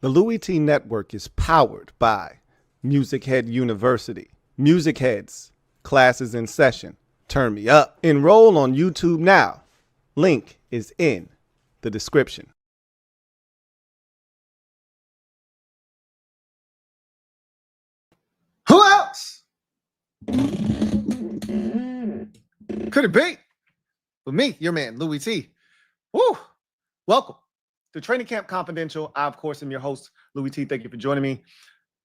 The Louie T Network is powered by MusicHead University. MusicHeads, classes in session. Turn me up. Enroll on YouTube now. Link is in the description. Who else could it be but me, your man, Louie T? Woo! Welcome to Training Camp Confidential. I, of course, am your host, Louie T. Thank you for joining me.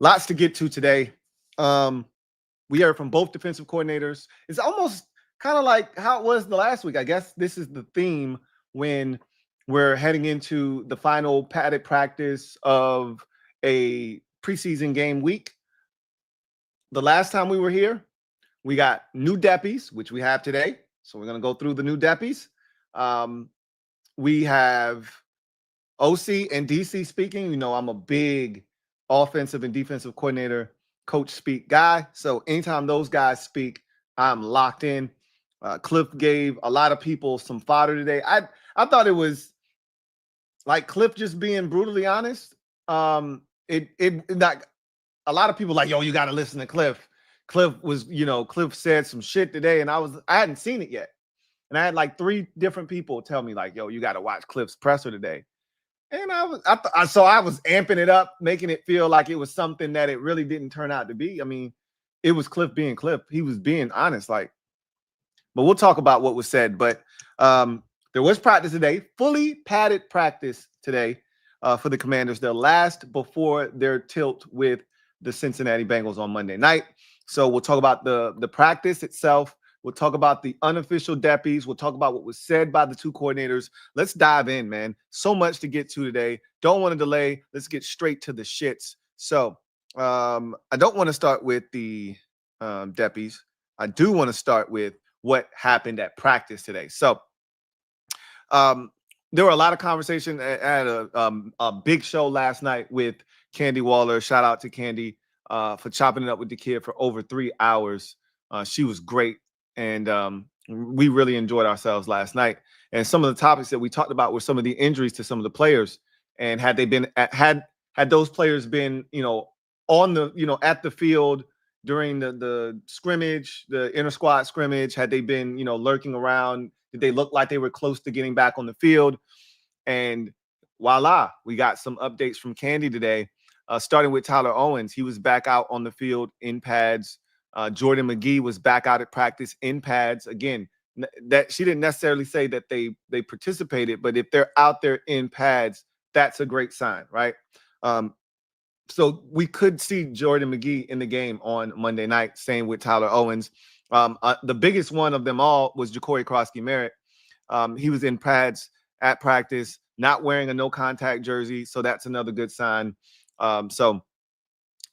Lots to get to today. We heard from both defensive coordinators. It's almost kind of like how it was the last week. I guess this is the theme when we're heading into the final padded practice of a preseason game week. The last time we were here, we got new DEPPYs, which we have today. So we're going to go through the new DEPPYs. We have OC and DC speaking. You know, I'm a big offensive and defensive coordinator, coach speak guy. So anytime those guys speak, I'm locked in. Kliff gave a lot of people some fodder today. I thought it was like Kliff just being brutally honest. Not a lot of people like, yo, you got to listen to Kliff. Kliff was, Kliff said some shit today, and I hadn't seen it yet. And I had like 3 different people tell me like, yo, you got to watch Kliff's presser today. And I was amping it up, making it feel like it was something that it really didn't turn out to be. I mean, it was Kliff being Kliff. He was being honest, but we'll talk about what was said. But there was practice today, fully padded practice today for the Commanders. Their last before their tilt with the Cincinnati Bengals on Monday night. So we'll talk about the practice itself. We'll talk about the unofficial DEPPYs. We'll talk about what was said by the 2 coordinators. Let's dive in, man. So much to get to today. Don't want to delay. Let's get straight to the shits. So I don't want to start with the DEPPYs. I do want to start with what happened at practice today. So there were a lot of conversation. I had a big show last night with Candy Waller. Shout out to Candy for chopping it up with the kid for over 3 hours. She was great. And we really enjoyed ourselves last night. And some of the topics that we talked about were some of the injuries to some of the players. And had they been had those players been, on the, at the field during the scrimmage, the inter squad scrimmage, had they been, lurking around, did they look like they were close to getting back on the field? And voila, we got some updates from Candy today, starting with Tyler Owens. He was back out on the field in pads. Jordan McGee was back out at practice in pads. Again, that she didn't necessarily say that they participated, but if they're out there in pads, that's a great sign, right? So we could see Jordan McGee in the game on Monday night, same with Tyler Owens. The biggest one of them all was Jacory Krosky-Merritt. He was in pads at practice, not wearing a no-contact jersey, so that's another good sign. So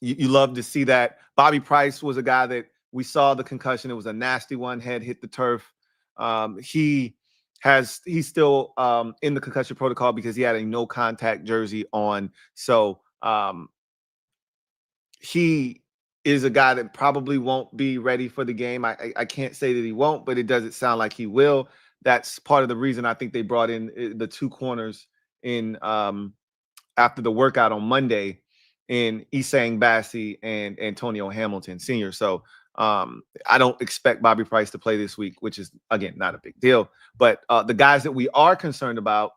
you love to see that. Bobby Price was a guy that we saw the concussion. It was a nasty one. Head hit the turf. He's still in the concussion protocol because he had a no contact jersey on. So he is a guy that probably won't be ready for the game. I can't say that he won't, but it doesn't sound like he will. That's part of the reason I think they brought in the 2 corners in after the workout on Monday, in Isang Bassi and Antonio Hamilton Sr. So I don't expect Bobby Price to play this week, which is, again, not a big deal. But the guys that we are concerned about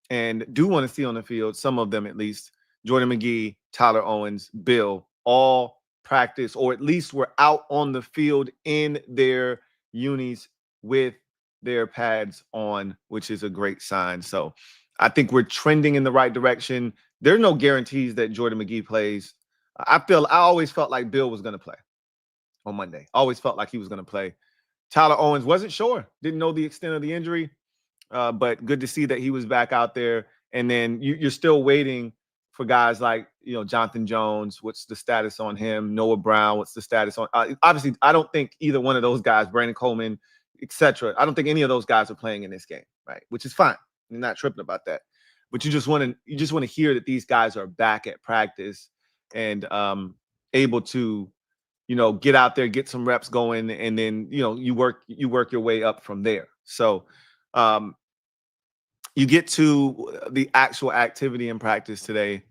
and do want to see on the field, some of them at least, Jordan McGee, Tyler Owens, Bill, all practice, or at least were out on the field in their unis with their pads on, which is a great sign. So I think we're trending in the right direction. There are no guarantees that Jordan McGee plays. I always felt like Bill was going to play on Monday. Always felt like he was going to play. Tyler Owens wasn't sure. Didn't know the extent of the injury. But good to see that he was back out there. And then you're still waiting for guys like, Jonathan Jones. What's the status on him? Noah Brown. What's the status on? Obviously, I don't think either one of those guys, Brandon Coleman, etc. I don't think any of those guys are playing in this game, right? Which is fine. I'm not tripping about that. But you just want to hear that these guys are back at practice and able to, get out there, get some reps going, and then you work your way up from there. So you get to the actual activity in practice today.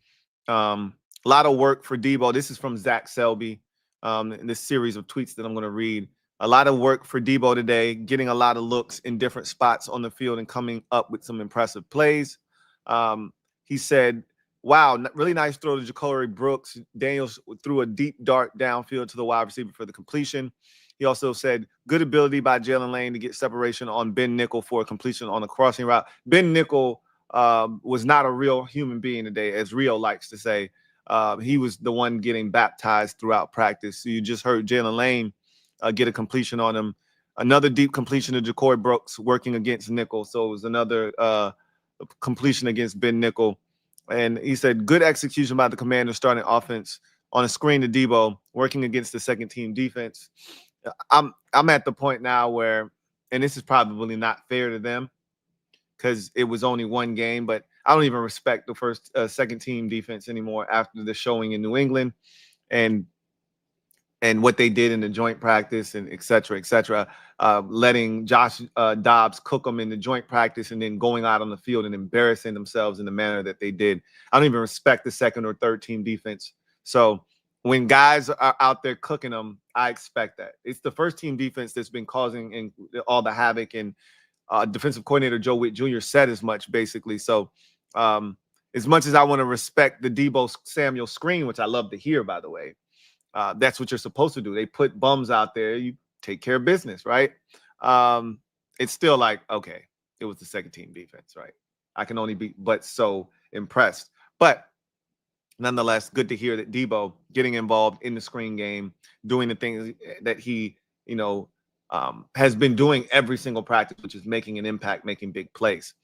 A lot of work for Debo. This is from Zach Selby, in this series of tweets that I'm going to read. A lot of work for Debo today, getting a lot of looks in different spots on the field and coming up with some impressive plays. He said, wow, really nice throw to Ja'Cory Brooks. Daniels threw a deep dart downfield to the wide receiver for the completion. He also said, good ability by Jaylen Lane to get separation on Ben Nickel for a completion on a crossing route. Ben Nickel was not a real human being today, as Rio likes to say. He was the one getting baptized throughout practice. So you just heard Jaylen Lane get a completion on him. Another deep completion to Ja'Cory Brooks working against Nickel. So it was another completion against Ben Nickel. And he said, good execution by the Commanders starting offense on a screen to Debo, working against the second team defense. I'm at the point now where, and this is probably not fair to them because it was only one game, but I don't even respect the second team defense anymore after the showing in New England and what they did in the joint practice and et cetera, letting Josh Dobbs cook them in the joint practice and then going out on the field and embarrassing themselves in the manner that they did. I don't even respect the second or third team defense. So when guys are out there cooking them, I expect that. It's the first team defense that's been causing all the havoc, and defensive coordinator Joe Whitt Jr. said as much, basically. So as much as I want to respect the Debo Samuel screen, which I love to hear, by the way, that's what you're supposed to do. They put bums out there. You take care of business, right? It's still like, okay, it was the second team defense, right? I can only be but so impressed. But nonetheless, good to hear that Debo getting involved in the screen game, doing the things that he, has been doing every single practice, which is making an impact, making big plays.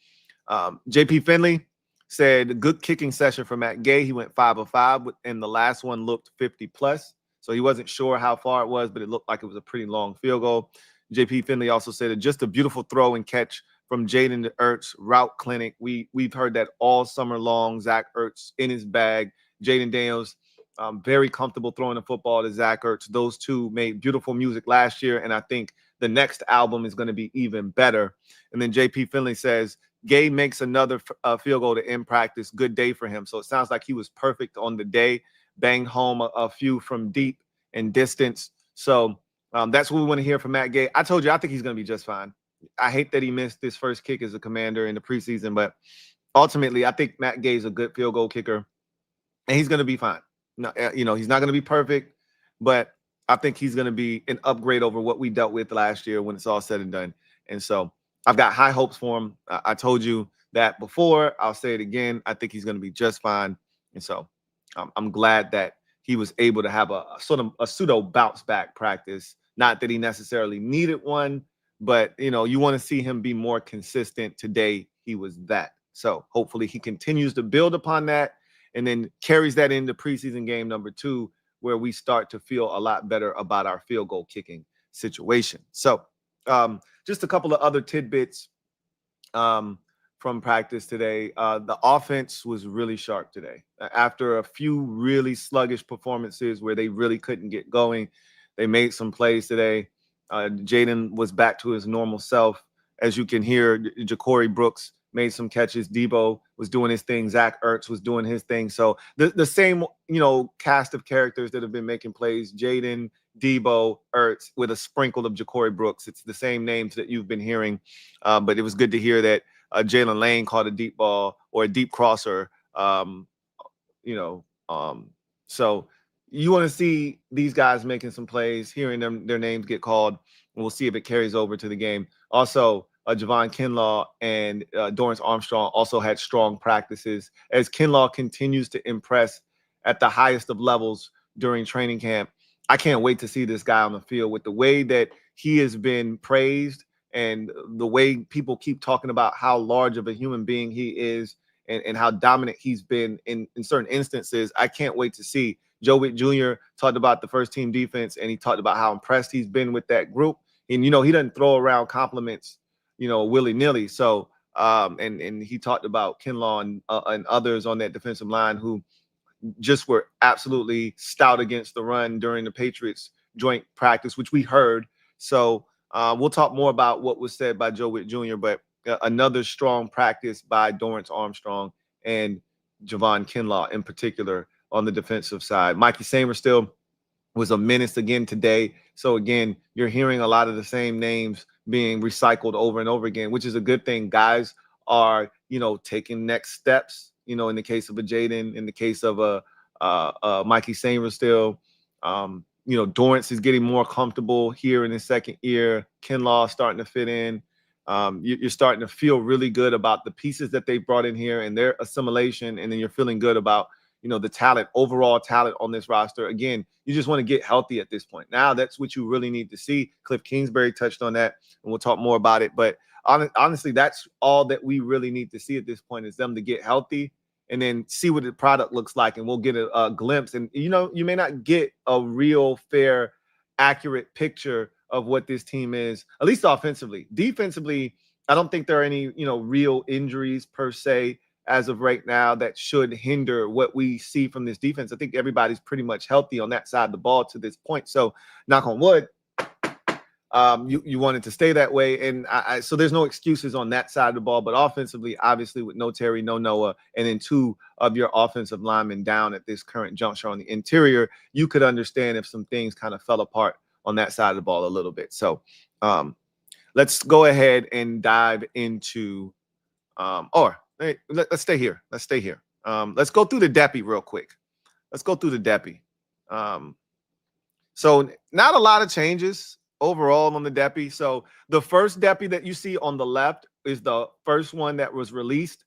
JP Finley said, good kicking session for Matt Gay. He went 5 of 5, and the last one looked 50 plus. So he wasn't sure how far it was, but it looked like it was a pretty long field goal. JP Finley also said, just a beautiful throw and catch from Jayden Ertz, route clinic. We've heard that all summer long. Zach Ertz in his bag. Jayden Daniels, very comfortable throwing the football to Zach Ertz. Those two made beautiful music last year, and I think the next album is going to be even better. And then JP Finley says, Gay makes another field goal to end practice. Good day for him. So it sounds like he was perfect on the day, banged home a few from deep and distance. So that's what we want to hear from Matt Gay. I told you, I think he's going to be just fine. I hate that he missed his first kick as a Commander in the preseason, but ultimately, I think Matt Gay is a good field goal kicker, and he's going to be fine. No, he's not going to be perfect, but I think he's going to be an upgrade over what we dealt with last year when it's all said and done. And so I've got high hopes for him. I told you that before. I'll say it again. I think he's going to be just fine. And so I'm glad that he was able to have a sort of a pseudo bounce back practice. Not that he necessarily needed one, but, you want to see him be more consistent. Today, he was that. So hopefully he continues to build upon that and then carries that into preseason game number 2, where we start to feel a lot better about our field goal kicking situation. So just a couple of other tidbits from practice today. The offense was really sharp today. After a few really sluggish performances where they really couldn't get going, they made some plays today. Jayden was back to his normal self. As you can hear, Ja'Cory Brooks made some catches. Debo was doing his thing. Zach Ertz was doing his thing. So the same, cast of characters that have been making plays, Jayden, Debo, Ertz, with a sprinkle of Ja'Cory Brooks. It's the same names that you've been hearing. But it was good to hear that Jaylen Lane caught a deep ball or a deep crosser. So you want to see these guys making some plays, hearing their names get called, and we'll see if it carries over to the game. Also, Javon Kinlaw and Dorrance Armstrong also had strong practices as Kinlaw continues to impress at the highest of levels during training camp. I can't wait to see this guy on the field with the way that he has been praised and the way people keep talking about how large of a human being he is and how dominant he's been in certain instances. I can't wait to see. Joe Whitt Jr. talked about the first team defense, and he talked about how impressed he's been with that group. And, he doesn't throw around compliments, willy-nilly. So, and he talked about Kinlaw and others on that defensive line who just were absolutely stout against the run during the Patriots joint practice, which we heard. So we'll talk more about what was said by Joe Whitt Jr., but another strong practice by Dorrance Armstrong. And Javon Kinlaw in particular on the defensive side. Mikey Samerstill was a menace again today. So again, you're hearing a lot of the same names being recycled over and over again, which is a good thing. Guys are, taking next steps, in the case of a Jayden, in the case of a Mikey Samerstill. Dorrance is getting more comfortable here in his second year. Kinlaw starting to fit in. You're starting to feel really good about the pieces that they brought in here and their assimilation. And then you're feeling good about, the talent, overall talent on this roster. Again, you just want to get healthy at this point. Now that's what you really need to see. Kliff Kingsbury touched on that, and we'll talk more about it. But honestly, that's all that we really need to see at this point is them to get healthy and then see what the product looks like. And we'll get a glimpse. And, you may not get a real, fair, accurate picture of what this team is, at least offensively. Defensively, I don't think there are any, real injuries per se as of right now that should hinder what we see from this defense. I think everybody's pretty much healthy on that side of the ball to this point. So knock on wood, you want it to stay that way. And so there's no excuses on that side of the ball. But offensively, obviously with no Terry, no Noah, and then two of your offensive linemen down at this current juncture on the interior, you could understand if some things kind of fell apart on that side of the ball a little bit. So let's go ahead and dive into let's stay here. Let's stay here. Let's go through the DEPPY real quick. Let's go through the DEPPY. So not a lot of changes overall on the DEPPY. So the first DEPPY that you see on the left is the first one that was released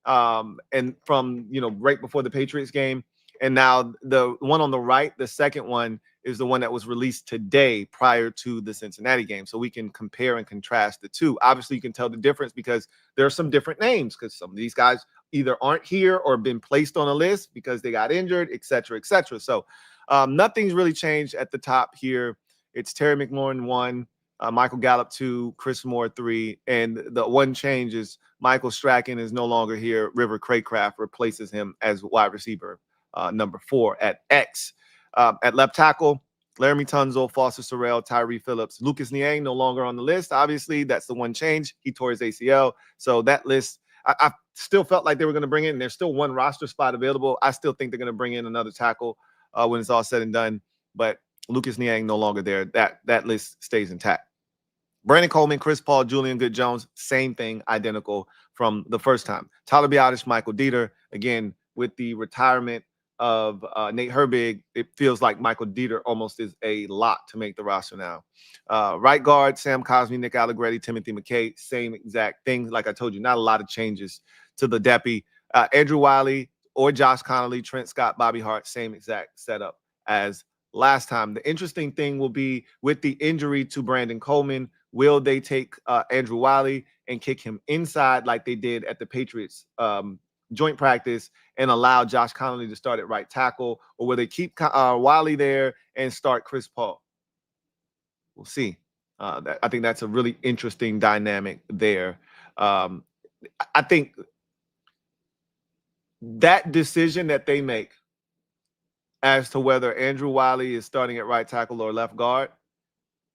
and from, right before the Patriots game. And now the one on the right, the second one, is the one that was released today prior to the Cincinnati game. So we can compare and contrast the two. Obviously, you can tell the difference because there are some different names because some of these guys either aren't here or been placed on a list because they got injured, et cetera, et cetera. So nothing's really changed at the top here. It's Terry McLaurin 1, Michael Gallup 2, Chris Moore 3. And the one change is Michael Strachan is no longer here. River Craycraft replaces him as wide receiver number 4 at X. At left tackle, Laramie Tunzel, Foster Sorrell, Tyree Phillips, Lucas Niang no longer on the list. Obviously, that's the one change. He tore his ACL. So that list, I still felt like they were going to bring in. There's still one roster spot available. I still think they're going to bring in another tackle when it's all said and done. But Lucas Niang no longer there. That list stays intact. Brandon Coleman, Chris Paul, Julian Good-Jones, same thing, identical from the first time. Tyler Biadasz, Michael Dieter, again, with the retirement of Nate Herbig, it feels like Michael Dieter almost is a lot to make the roster now. Right guard, Sam Cosmi, Nick Allegretti, Timothy McKay, same exact thing. Like I told you, not a lot of changes to the DEPPY. Andrew Wiley or Josh Connolly, Trent Scott, Bobby Hart, same exact setup as last time. The interesting thing will be with the injury to Brandon Coleman, will they take Andrew Wiley and kick him inside like they did at the Patriots joint practice and allow Josh Connolly to start at right tackle, or will they keep Wiley there and start Chris Paul? We'll see. I think that's a really interesting dynamic there. I think that decision that they make as to whether Andrew Wiley is starting at right tackle or left guard,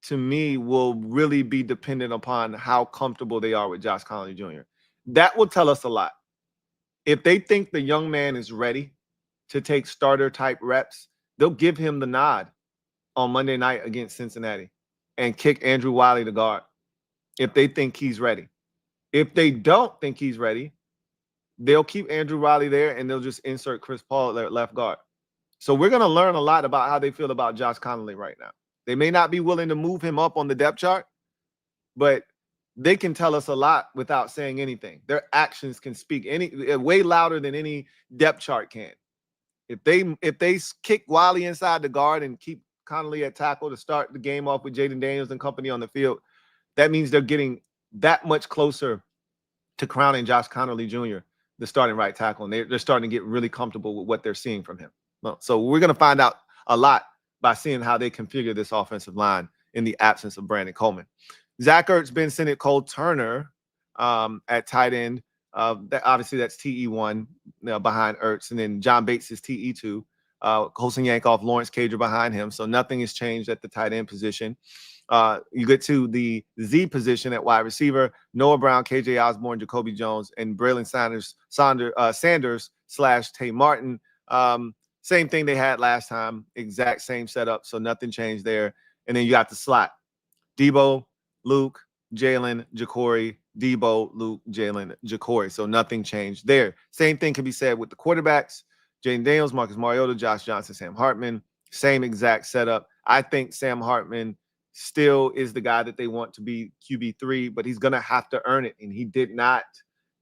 to me, will really be dependent upon how comfortable they are with Josh Connolly Jr. That will tell us a lot. If they think the young man is ready to take starter type reps, they'll give him the nod on Monday night against Cincinnati and kick Andrew Wiley to guard if they think he's ready. If they don't think he's ready, they'll keep Andrew Wiley there and they'll just insert Chris Paul at left guard. So we're going to learn a lot about how they feel about Josh Connolly right now. They may not be willing to move him up on the depth chart, but they can tell us a lot without saying anything. Their actions can speak way louder than any depth chart can. If they kick Wiley inside the guard and keep Connolly at tackle to start the game off with Jayden Daniels and company on the field, that means they're getting that much closer to crowning Josh Connolly Jr., the starting right tackle, and they're starting to get really comfortable with what they're seeing from him. So we're going to find out a lot by seeing how they configure this offensive line in the absence of Brandon Coleman. Zach Ertz, Ben Sinnott, Cole Turner at tight end. Obviously, that's TE1 behind Ertz. And then John Bates is TE2. Colson Yankoff, Lawrence Cager behind him. So nothing has changed at the tight end position. You get to the Z position at wide receiver: Noah Brown, KJ Osborne, Jacoby Jones, and Braylon Sanders / Tay Martin. Same thing they had last time, exact same setup, so nothing changed there. And then you got the slot: Debo, Luke, Jalen, Ja'Cory, Debo, Luke, Jalen, Ja'Cory. So nothing changed there. Same thing can be said with the quarterbacks: Jayden Daniels, Marcus Mariota, Josh Johnson, Sam Hartman. Same exact setup. I think Sam Hartman still is the guy that they want to be QB3, but he's going to have to earn it. And he did not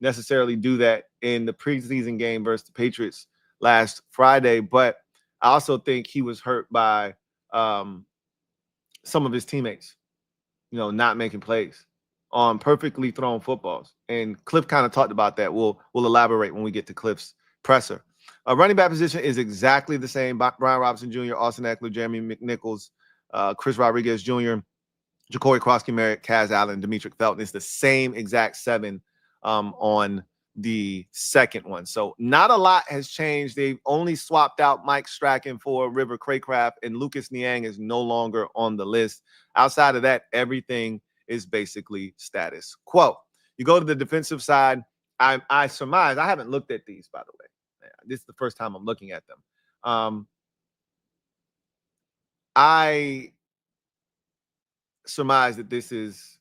necessarily do that in the preseason game versus the Patriots last Friday. But I also think he was hurt by some of his teammates, not making plays on perfectly thrown footballs. And Kliff kind of talked about that. We'll elaborate when we get to Kliff's presser. Running back position is exactly the same. Brian Robinson Jr., Austin Eckler, Jeremy McNichols, Chris Rodriguez Jr., Ja'Cory Krosky-Merritt, Kaz Allen, Demetric Felton. It's the same exact 7 on the second one. So not a lot has changed. They've only swapped out Mike Strachan for River Craycraft, and Lucas Niang is no longer on the list. Outside of that, everything is basically status quo. You go to the defensive side. I surmise, I haven't looked at these, by the way. This is the first time I'm looking at them. I surmise that this is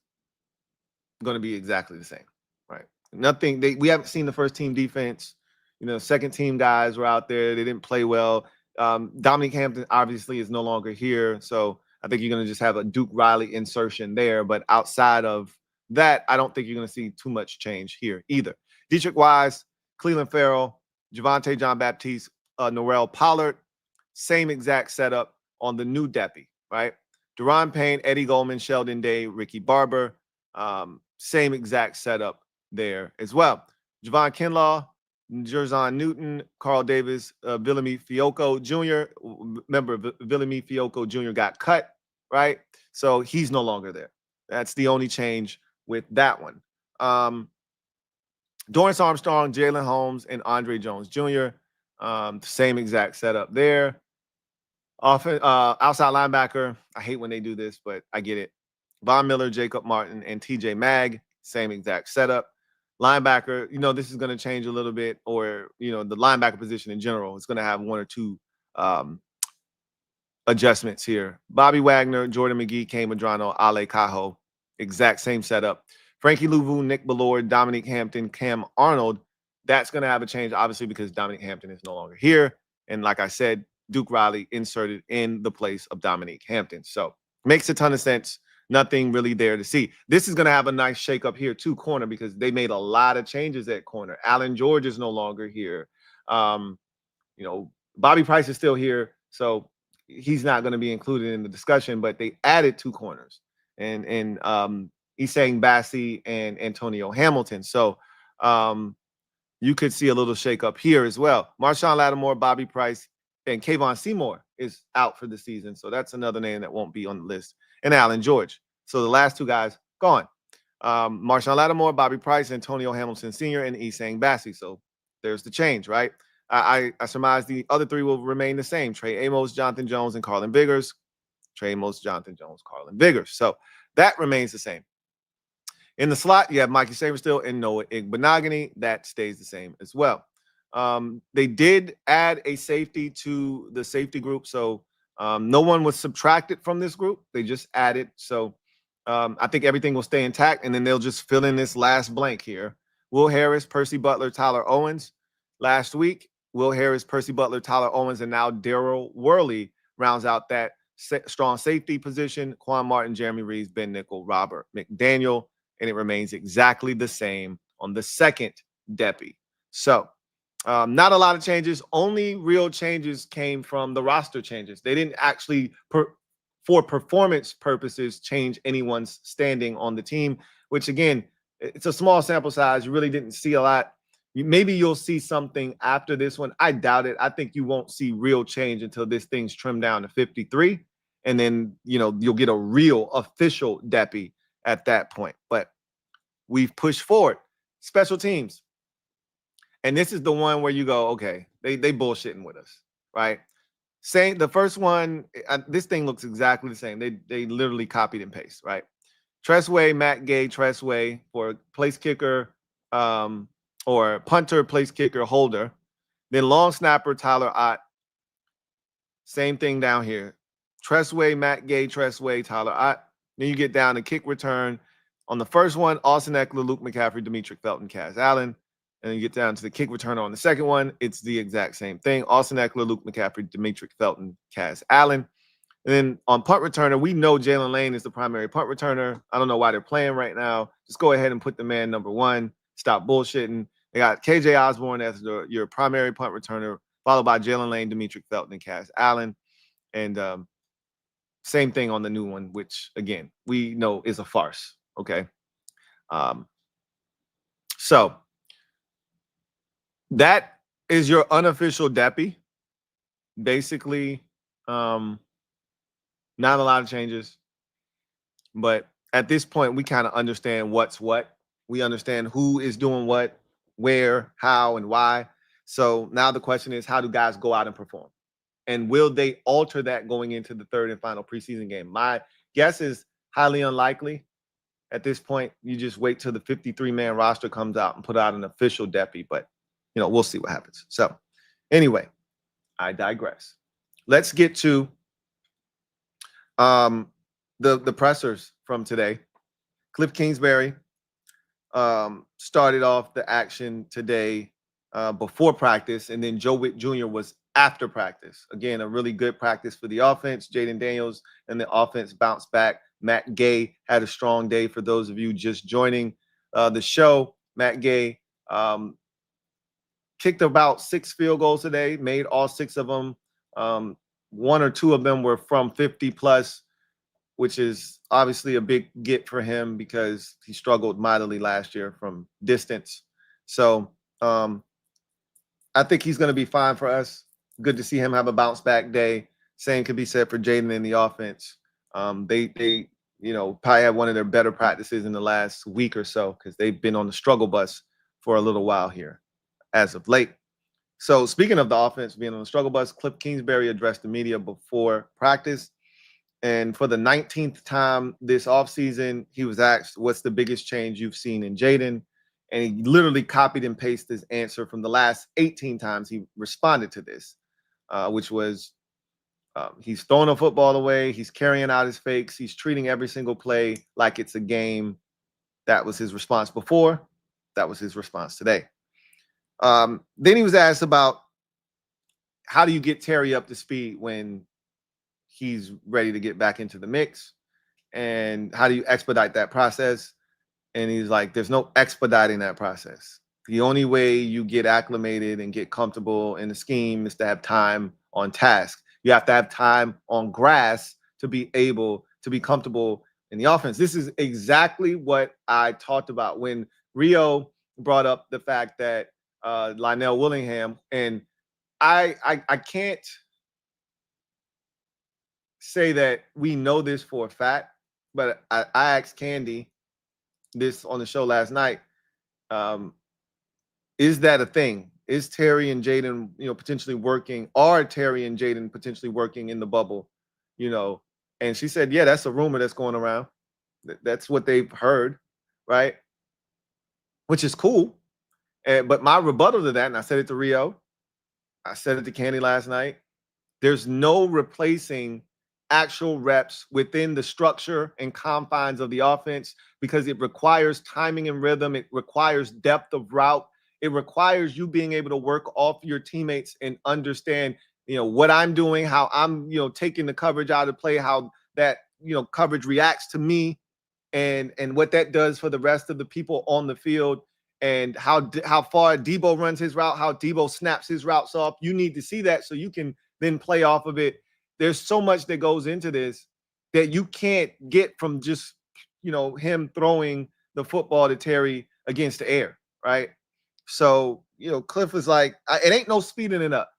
going to be exactly the same, right? Nothing. We haven't seen the first team defense. Second team guys were out there. They didn't play well. Dominique Hampton obviously is no longer here, so I think you're going to just have a Duke Riley insertion there. But outside of that, I don't think you're going to see too much change here either. Dietrich Wise, Cleveland Farrell, Javonte John-Baptiste, Norrell Pollard, same exact setup on the new DEPPY, right? Deron Payne, Eddie Goldman, Sheldon Day, Ricky Barber, same exact setup there as well. Javon Kinlaw, Jerzon Newton, Carl Davis, Villamy Fioco Jr. Remember, Villamy Fioco Jr. got cut, right? So he's no longer there. That's the only change with that one. Dorrance Armstrong, Jalen Holmes, and Andre Jones Jr. Same exact setup there. Outside linebacker, I hate when they do this, but I get it. Von Miller, Jacob Martin, and TJ Magg, same exact setup. Linebacker, this is going to change a little bit, or, the linebacker position in general is going to have 1 or 2 adjustments here. Bobby Wagner, Jordan McGee, Kane Madrano, Ale Cajo, exact same setup. Frankie Louvu, Nick Ballord, Dominique Hampton, Cam Arnold. That's going to have a change, obviously, because Dominique Hampton is no longer here. And like I said, Duke Riley inserted in the place of Dominique Hampton. So makes a ton of sense. Nothing really there to see. This is going to have a nice shakeup here, too, corner, because they made a lot of changes at corner. Alan George is no longer here. Bobby Price is still here, so he's not going to be included in the discussion, but they added 2 corners, and Isang Bassi and Antonio Hamilton. So you could see a little shakeup here as well. Marshawn Lattimore, Bobby Price, and Kayvon Seymour is out for the season. So that's another name that won't be on the list. And Alan George. So the last 2 guys gone. Marshawn Lattimore, Bobby Price, Antonio Hamilton Sr., and Isang Bassi. So there's the change, right? I surmise the other 3 will remain the same. Trey Amos, Jonathan Jones, and Carlin Biggers. Trey Amos, Jonathan Jones, Carlin Biggers. So that remains the same. In the slot, you have Mikey Saberstill and Noah Igbenogany. That stays the same as well. They did add a safety to the safety group, so no one was subtracted from this group. They just added. So I think everything will stay intact, and then they'll just fill in this last blank here. Will Harris, Percy Butler, Tyler Owens. Last week, Will Harris, Percy Butler, Tyler Owens, and now Daryl Worley rounds out that strong safety position. Quan Martin, Jeremy Reeves, Ben Nickel, Robert McDaniel, and it remains exactly the same on the second DEPPY. So not a lot of changes. Only real changes came from the roster changes. They didn't actually, for performance purposes, change anyone's standing on the team, which, again, it's a small sample size. You really didn't see a lot. Maybe you'll see something after this one. I doubt it. I think you won't see real change until this thing's trimmed down to 53. And then, you'll get a real official DEPPY at that point. But we've pushed forward. Special teams. And this is the one where you go, okay, they bullshitting with us, right? Same. The first one, this thing looks exactly the same. They literally copied and paste, right? Tressway, Matt Gay, Tressway for place kicker, or punter, place kicker, holder. Then long snapper, Tyler Ott. Same thing down here. Tressway, Matt Gay, Tressway, Tyler Ott. Then you get down to kick return. On the first one, Austin Eckler, Luke McCaffrey, Demetric Felton, Kaz Allen. And then you get down to the kick returner on the second one. It's the exact same thing. Austin Eckler, Luke McCaffrey, Demetric Felton, Kaz Allen. And then on punt returner, we know Jalen Lane is the primary punt returner. I don't know why they're playing right now. Just go ahead and put the man number one. Stop bullshitting. They got KJ Osborne as your primary punt returner, followed by Jalen Lane, Demetric Felton, and Kaz Allen. And same thing on the new one, which, again, we know is a farce. Okay. So that is your unofficial DEPPY. Basically, not a lot of changes. But at this point, we kind of understand what's what. We understand who is doing what, where, how, and why. So now the question is, how do guys go out and perform? And will they alter that going into the third and final preseason game? My guess is highly unlikely. At this point, you just wait till the 53-man roster comes out and put out an official DEPPY. But, we'll see what happens. So anyway, I digress. Let's get to the pressers from today. Kliff Kingsbury started off the action today before practice, and then Joe Whitt Jr. was after practice. Again, a really good practice for the offense. Jayden Daniels and the offense bounced back. Matt Gay had a strong day. For those of you just joining the show, Matt Gay kicked about 6 field goals today, made all 6 of them. 1 or 2 of them were from 50 plus, which is obviously a big get for him because he struggled mightily last year from distance. So I think he's going to be fine for us. Good to see him have a bounce back day. Same could be said for Jayden in the offense. They probably had one of their better practices in the last week or so because they've been on the struggle bus for a little while here as of late. So speaking of the offense being on the struggle bus, Kliff Kingsbury addressed the media before practice. And for the 19th time this offseason, he was asked, what's the biggest change you've seen in Jayden? And he literally copied and pasted his answer from the last 18 times he responded to this, which was he's throwing a football away. He's carrying out his fakes. He's treating every single play like it's a game. That was his response before. That was his response today. Then he was asked about how do you get Terry up to speed when he's ready to get back into the mix, and how do you expedite that process? And he's like, there's no expediting that process. The only way you get acclimated and get comfortable in the scheme is to have time on task. You have to have time on grass to be able to be comfortable in the offense. This is exactly what I talked about when Rio brought up the fact that Lionel Willingham, and I can't say that we know this for a fact, but I asked Candy this on the show last night. Is that a thing? Is Terry and Jayden, potentially working? Are Terry and Jayden potentially working in the bubble? And she said, yeah, that's a rumor that's going around. That's what they've heard, right? Which is cool. But my rebuttal to that, and I said it to Rio, I said it to Candy last night, there's no replacing actual reps within the structure and confines of the offense because it requires timing and rhythm. It requires depth of route. It requires you being able to work off your teammates and understand, what I'm doing, how I'm, taking the coverage out of play, how that, coverage reacts to me, and what that does for the rest of the people on the field, and how far Debo runs his route, how Debo snaps his routes off. You need to see that so you can then play off of it. There's so much that goes into this that you can't get from just, him throwing the football to Terry against the air, right? So, Kliff is like, it ain't no speeding it up.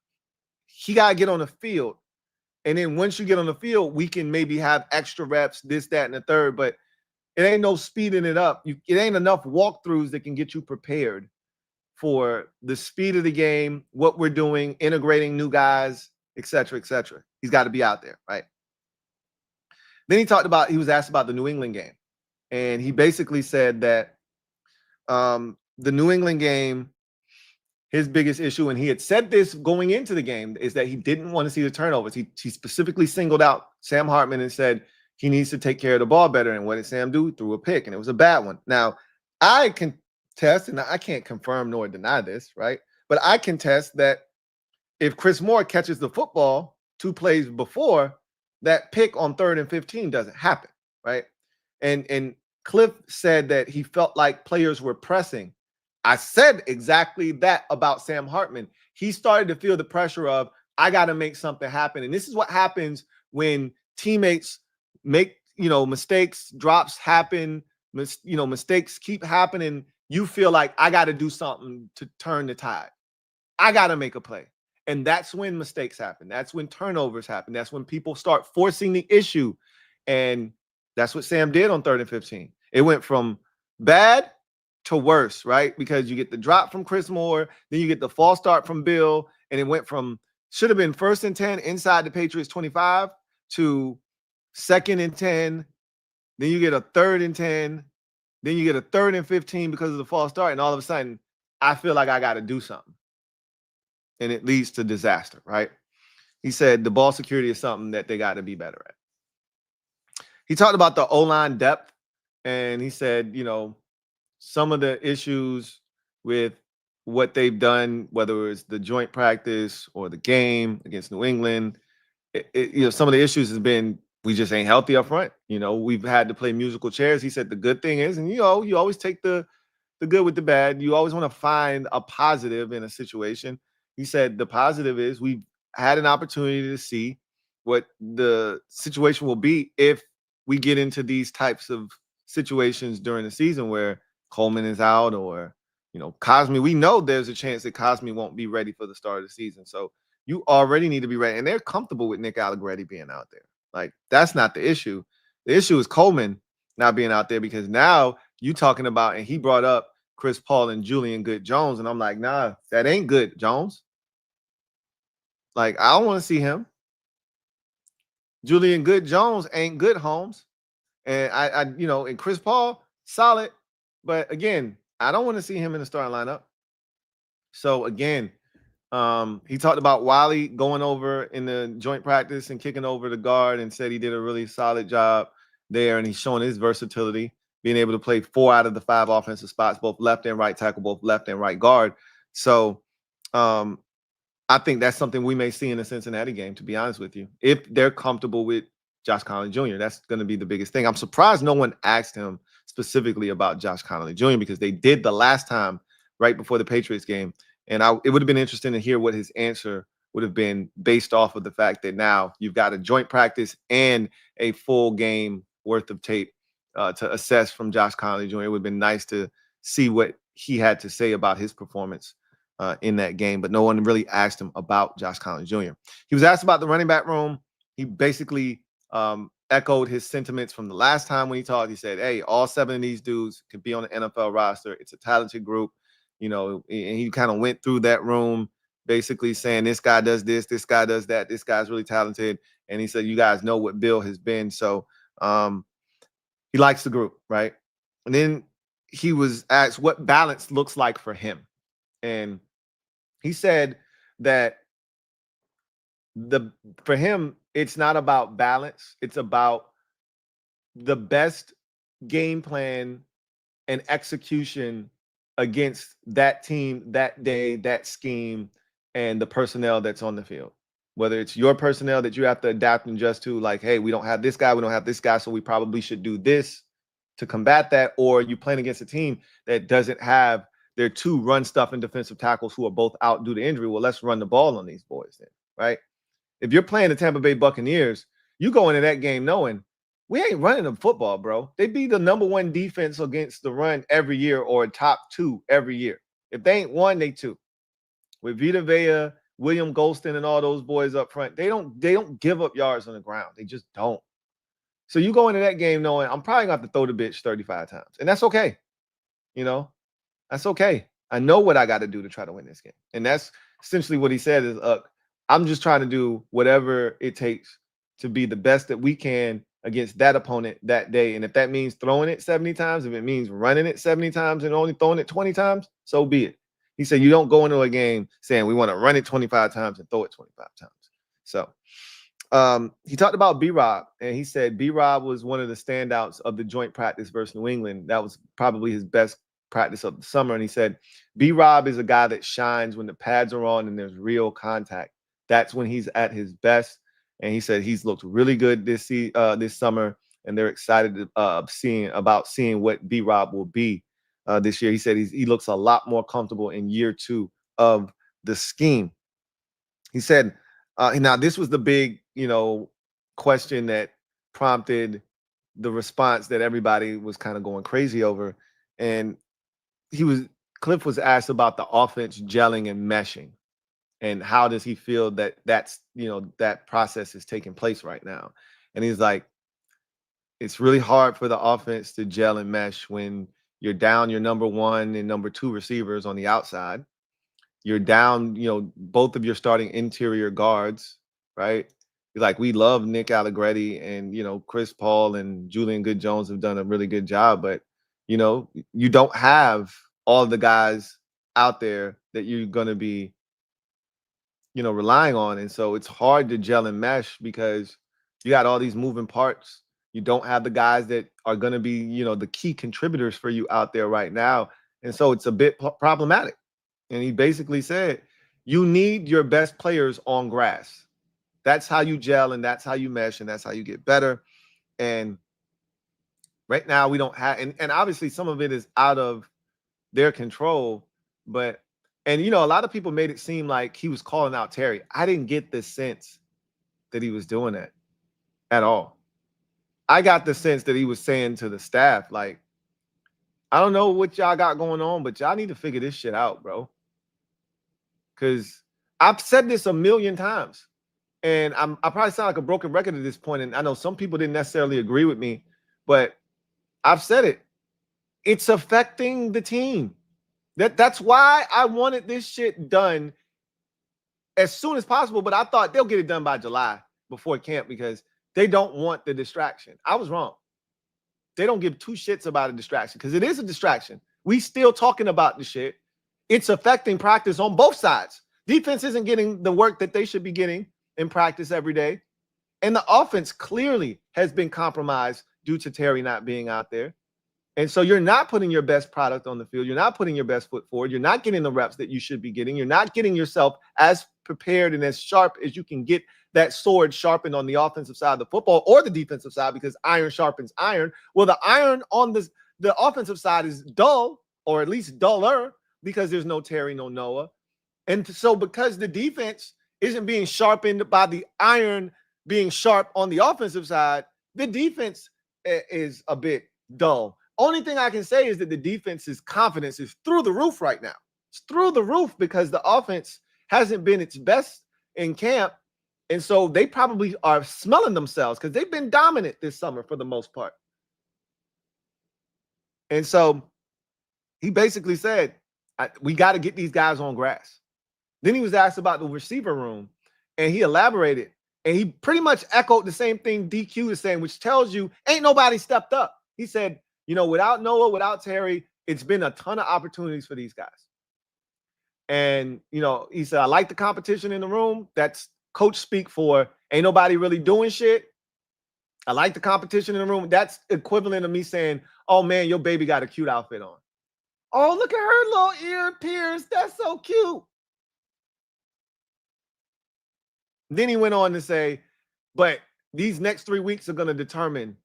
He got to get on the field. And then once you get on the field, we can maybe have extra reps, this, that, and the third. But it ain't no speeding it up. It ain't enough walkthroughs that can get you prepared for the speed of the game, what we're doing, integrating new guys, et cetera, et cetera. He's got to be out there, right? Then he was asked about the New England game. And he basically said that the New England game, his biggest issue, and he had said this going into the game, is that he didn't want to see the turnovers. He specifically singled out Sam Hartman and said he needs to take care of the ball better. And what did Sam do? Threw a pick, and it was a bad one. Now, I can test, and I can't confirm nor deny this, right? But I can test that if Chris Moore catches the football 2 plays before, that pick on 3rd and 15 doesn't happen, right? And Kliff said that he felt like players were pressing. I said exactly that about Sam Hartman. He started to feel the pressure of, I got to make something happen. And this is what happens when teammates make, mistakes, drops happen, mistakes keep happening. You feel like, I got to do something to turn the tide. I got to make a play. And that's when mistakes happen. That's when turnovers happen. That's when people start forcing the issue. And that's what Sam did on 3rd and 15. It went from bad to worse, right? Because you get the drop from Chris Moore, then you get the false start from Bill, and it went from should have been 1st and 10 inside the Patriots 25 to 2nd and 10. Then you get a 3rd and 10. Then you get a 3rd and 15 because of the false start. And all of a sudden, I feel like I got to do something. And it leads to disaster, right? He said the ball security is something that they got to be better at. He talked about the O-line depth, and he said, some of the issues with what they've done, whether it's the joint practice or the game against New England, some of the issues has been we just ain't healthy up front. We've had to play musical chairs. He said the good thing is, and you always take the good with the bad. You always want to find a positive in a situation. He said the positive is we've had an opportunity to see what the situation will be if we get into these types of situations during the season where Coleman is out or, Cosme. We know there's a chance that Cosme won't be ready for the start of the season. So you already need to be ready. And they're comfortable with Nick Allegretti being out there. Like, that's not the issue. The issue is Coleman not being out there, because now you talking about, and he brought up Chris Paul and Julian Good-Jones. And I'm like, nah, that ain't good, Jones. Like, I don't want to see him. Julian Good-Jones ain't good, Holmes. And and Chris Paul, solid. But again, I don't want to see him in the starting lineup. So again, he talked about Wiley going over in the joint practice and kicking over the guard, and said he did a really solid job there. And he's showing his versatility, being able to play 4 out of the 5 offensive spots, both left and right tackle, both left and right guard. So I think that's something we may see in the Cincinnati game, to be honest with you, if they're comfortable with Josh Connolly Jr. That's going to be the biggest thing. I'm surprised no one asked him specifically about Josh Connolly Jr. because they did the last time right before the Patriots game. And it would have been interesting to hear what his answer would have been based off of the fact that now you've got a joint practice and a full game worth of tape to assess from Josh Connolly Jr. It would have been nice to see what he had to say about his performance in that game, but no one really asked him about Josh Connolly Jr. He was asked about the running back room. He basically echoed his sentiments from the last time when he talked. He said, hey, all 7 of these dudes could be on the NFL roster. It's a talented group, and he kind of went through that room basically saying this guy does this guy does that, this guy's really talented. And he said, you guys know what Bill has been. So he likes the group, right? And then he was asked what balance looks like for him. And he said that for him, it's not about balance. It's about the best game plan and execution against that team, that day, that scheme, and the personnel that's on the field. Whether it's your personnel that you have to adapt and adjust to, like, hey, we don't have this guy, we don't have this guy, so we probably should do this to combat that. Or you playing against a team that doesn't have their 2 run stuff and defensive tackles who are both out due to injury. Well, let's run the ball on these boys then, right? If you're playing the Tampa Bay Buccaneers, you go into that game knowing we ain't running the football, bro. They be the #1 defense against the run every year, or top 2 every year. If they ain't 1, they 2. With Vita Vea, William Golston, and all those boys up front, they don't give up yards on the ground. They just don't. So you go into that game knowing I'm probably gonna have to throw the bitch 35 times, and that's okay. That's okay. I know what I got to do to try to win this game. And that's essentially what he said is, I'm just trying to do whatever it takes to be the best that we can against that opponent that day. And if that means throwing it 70 times, if it means running it 70 times and only throwing it 20 times, so be it. He said, you don't go into a game saying we want to run it 25 times and throw it 25 times. So he talked about B-Rob, and he said B-Rob was one of the standouts of the joint practice versus New England. That was probably his best practice of the summer. And he said B-Rob is a guy that shines when the pads are on and there's real contact. That's when he's at his best. And he said he's looked really good this summer, and they're excited about seeing what B-Rob will be this year. He said he looks a lot more comfortable in year 2 of the scheme. He said, now this was the big, question that prompted the response that everybody was kind of going crazy over. And Kliff was asked about the offense gelling and meshing, and how does he feel that that process is taking place right now. And he's like, it's really hard for the offense to gel and mesh when you're down your number 1 and number 2 receivers on the outside. You're down, both of your starting interior guards, right? Like, we love Nick Allegretti, and, Chris Paul and Julian Good-Jones have done a really good job, but, you don't have all the guys out there that you're going to be, relying on. And so it's hard to gel and mesh because you got all these moving parts. You don't have the guys that are going to be, the key contributors for you out there right now. And so it's a bit problematic. And he basically said, you need your best players on grass. That's how you gel, and that's how you mesh, and that's how you get better. And right now we don't have, and obviously some of it is out of their control, but, and, a lot of people made it seem like he was calling out Terry. I didn't get the sense that he was doing that at all. I got the sense that he was saying to the staff, like, I don't know what y'all got going on, but y'all need to figure this shit out, bro. Because I've said this a million times, and I probably sound like a broken record at this point, and I know some people didn't necessarily agree with me, but I've said it. It's affecting the team. That's why I wanted this shit done as soon as possible, but I thought they'll get it done by July before camp because they don't want the distraction. I was wrong. They don't give 2 shits about a distraction because it is a distraction. We still talking about the shit. It's affecting practice on both sides. Defense isn't getting the work that they should be getting in practice every day. And the offense clearly has been compromised due to Terry not being out there. And so you're not putting your best product on the field. You're not putting your best foot forward. You're not getting the reps that you should be getting. You're not getting yourself as prepared and as sharp as you can get that sword sharpened on the offensive side of the football or the defensive side, because iron sharpens iron. Well, the iron on the offensive side is dull, or at least duller, because there's no Terry, no Noah. And so because the defense isn't being sharpened by the iron being sharp on the offensive side, the defense is a bit dull. Only thing I can say is that the defense's confidence is through the roof right now. It's through the roof because the offense hasn't been its best in camp. And so they probably are smelling themselves because they've been dominant this summer for the most part. And so he basically said, we got to get these guys on grass. Then he was asked about the receiver room, and he elaborated, and he pretty much echoed the same thing DQ is saying, which tells you ain't nobody stepped up. He said, without Noah, without Terry, it's been a ton of opportunities for these guys. And, he said, I like the competition in the room. That's coach speak for ain't nobody really doing shit. I like the competition in the room. That's equivalent of me saying, oh, man, your baby got a cute outfit on. Oh, look at her little ear pierce. That's so cute. Then he went on to say, but these next 3 weeks are going to determine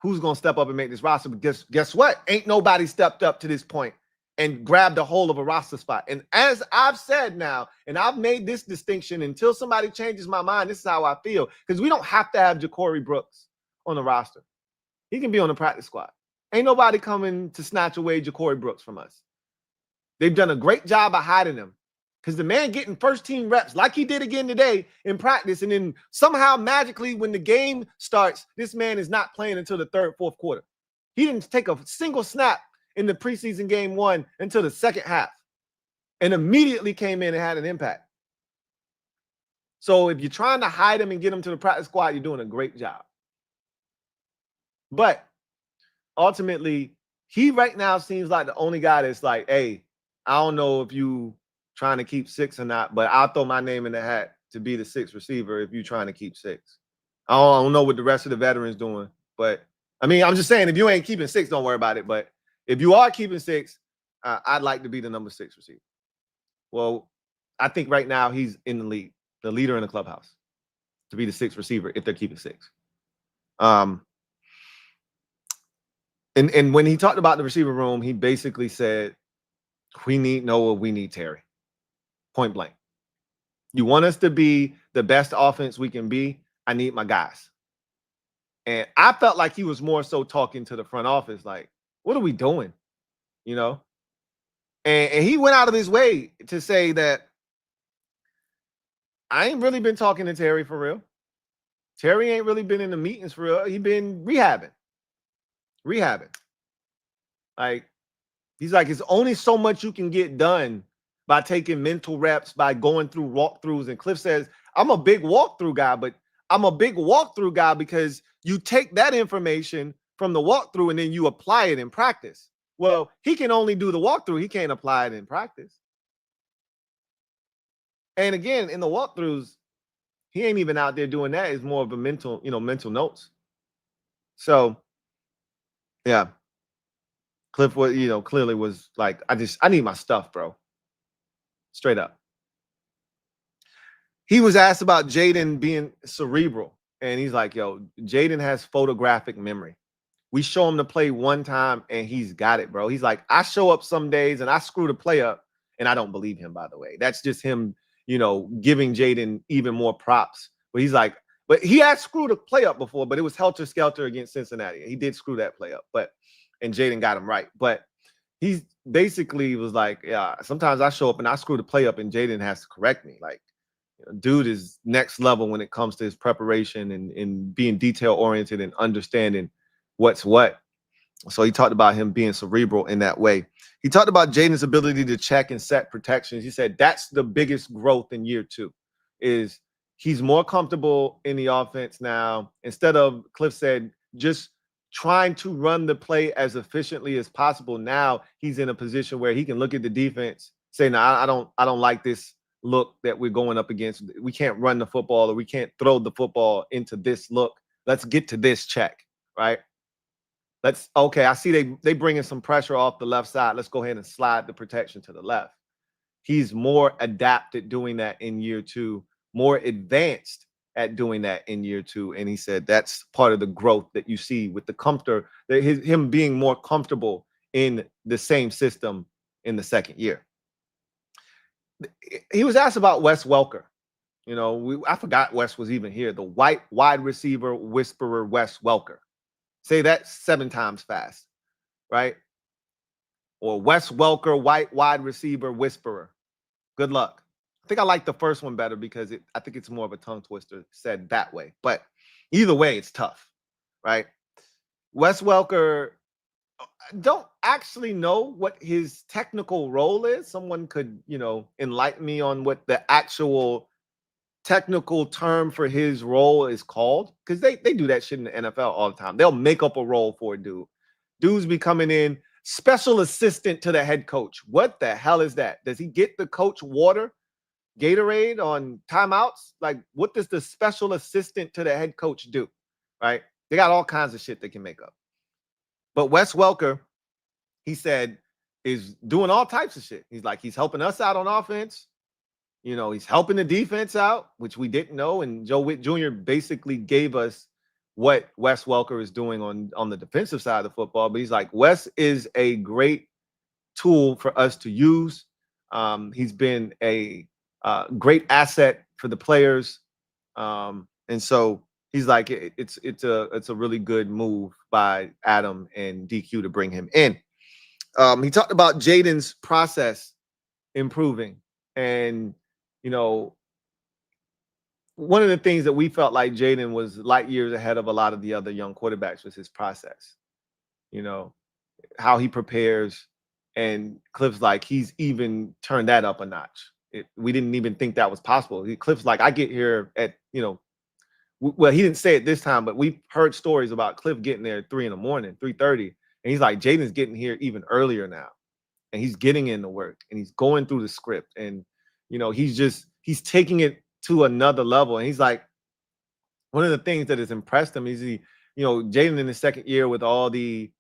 who's going to step up and make this roster. But guess what? Ain't nobody stepped up to this point and grabbed a hold of a roster spot. And as I've said now, and I've made this distinction until somebody changes my mind, this is how I feel. Because we don't have to have Ja'Cory Brooks on the roster. He can be on the practice squad. Ain't nobody coming to snatch away Ja'Cory Brooks from us. They've done a great job of hiding him. Because the man getting first-team reps like he did again today in practice, and then somehow magically when the game starts, this man is not playing until the third, fourth quarter. He didn't take a single snap in the preseason game 1 until the second half, and immediately came in and had an impact. So if you're trying to hide him and get him to the practice squad, you're doing a great job. But ultimately, he right now seems like the only guy that's like, hey, I don't know if you trying to keep 6 or not, but I'll throw my name in the hat to be the 6th receiver if you're trying to keep 6. I don't know what the rest of the veterans doing, but I mean, I'm just saying, if you ain't keeping 6, don't worry about it. But if you are keeping 6, I'd like to be the number 6 receiver. Well, I think right now he's in the lead, the leader in the clubhouse, to be the 6th receiver if they're keeping 6. And when he talked about the receiver room, he basically said, we need Noah, we need Terry. Point blank. You want us to be the best offense we can be? I need my guys. And I felt like he was more so talking to the front office, like, what are we doing? You know? And he went out of his way to say that I ain't really been talking to Terry for real. Terry ain't really been in the meetings for real. He been rehabbing. Like, he's like, it's only so much you can get done by taking mental reps, by going through walkthroughs. And Kliff says, I'm a big walkthrough guy, but I'm a big walkthrough guy because you take that information from the walkthrough and then you apply it in practice. Well, he can only do the walkthrough. He can't apply it in practice. And again, in the walkthroughs, he ain't even out there doing that. It's more of a mental, mental notes. So, yeah. Kliff was, clearly was like, I need my stuff, bro. Straight up. He was asked about Jayden being cerebral. And he's like, yo, Jayden has photographic memory. We show him the play one time and he's got it, bro. He's like, I show up some days and I screw the play up. And I don't believe him, by the way. That's just him, giving Jayden even more props. But he's like, but he had screwed a play up before, but it was helter-skelter against Cincinnati. He did screw that play up, and Jayden got him right. But he's basically was like, yeah, sometimes I show up and I screw the play up and Jayden has to correct me. Like, dude is next level when it comes to his preparation and being detail-oriented and understanding what's what. So he talked about him being cerebral in that way. He talked about Jayden's ability to check and set protections. He said that's the biggest growth in year 2, is he's more comfortable in the offense now. Instead of, Kliff said, just trying to run the play as efficiently as possible. Now he's in a position where he can look at the defense, say, no, I don't like this look that we're going up against. We can't run the football, or we can't throw the football into this look. Let's get to this check, right? I see they bringing some pressure off the left side. Let's go ahead and slide the protection to the left. He's more adapted doing that in year 2, more advanced at doing that in year 2. And he said that's part of the growth that you see with him being more comfortable in the same system in the second year. He was asked about Wes Welker. I forgot Wes was even here. The white wide receiver whisperer, Wes Welker. Say that 7 times fast, right? Or Wes Welker, white wide receiver whisperer. Good luck. I think I like the first one better because I think it's more of a tongue twister said that way. But either way, it's tough, right? Wes Welker, don't actually know what his technical role is. Someone could, enlighten me on what the actual technical term for his role is called, because they do that shit in the NFL all the time. They'll make up a role for a dude. Dudes be coming in special assistant to the head coach. What the hell is that? Does he get the coach water, Gatorade on timeouts? Like, what does the special assistant to the head coach do? Right? They got all kinds of shit they can make up. But Wes Welker, he said, is doing all types of shit. He's like, he's helping us out on offense. He's helping the defense out, which we didn't know. And Joe Whitt Jr. basically gave us what Wes Welker is doing on the defensive side of the football. But he's like, Wes is a great tool for us to use. He's been a great asset for the players. And so he's like, it's a really good move by Adam and DQ to bring him in. He talked about Jayden's process improving. And one of the things that we felt like Jayden was light years ahead of a lot of the other young quarterbacks was his process. How he prepares, and Kliff's like, he's even turned that up a notch. we didn't even think that was possible. Kliff's like, I get here at, well, he didn't say it this time, but we've heard stories about Kliff getting there at 3 in the morning, 3:30. And he's like, Jayden's getting here even earlier now. And he's getting in the work and he's going through the script. And, he's taking it to another level. And he's like, one of the things that has impressed him is Jayden in his second year with all the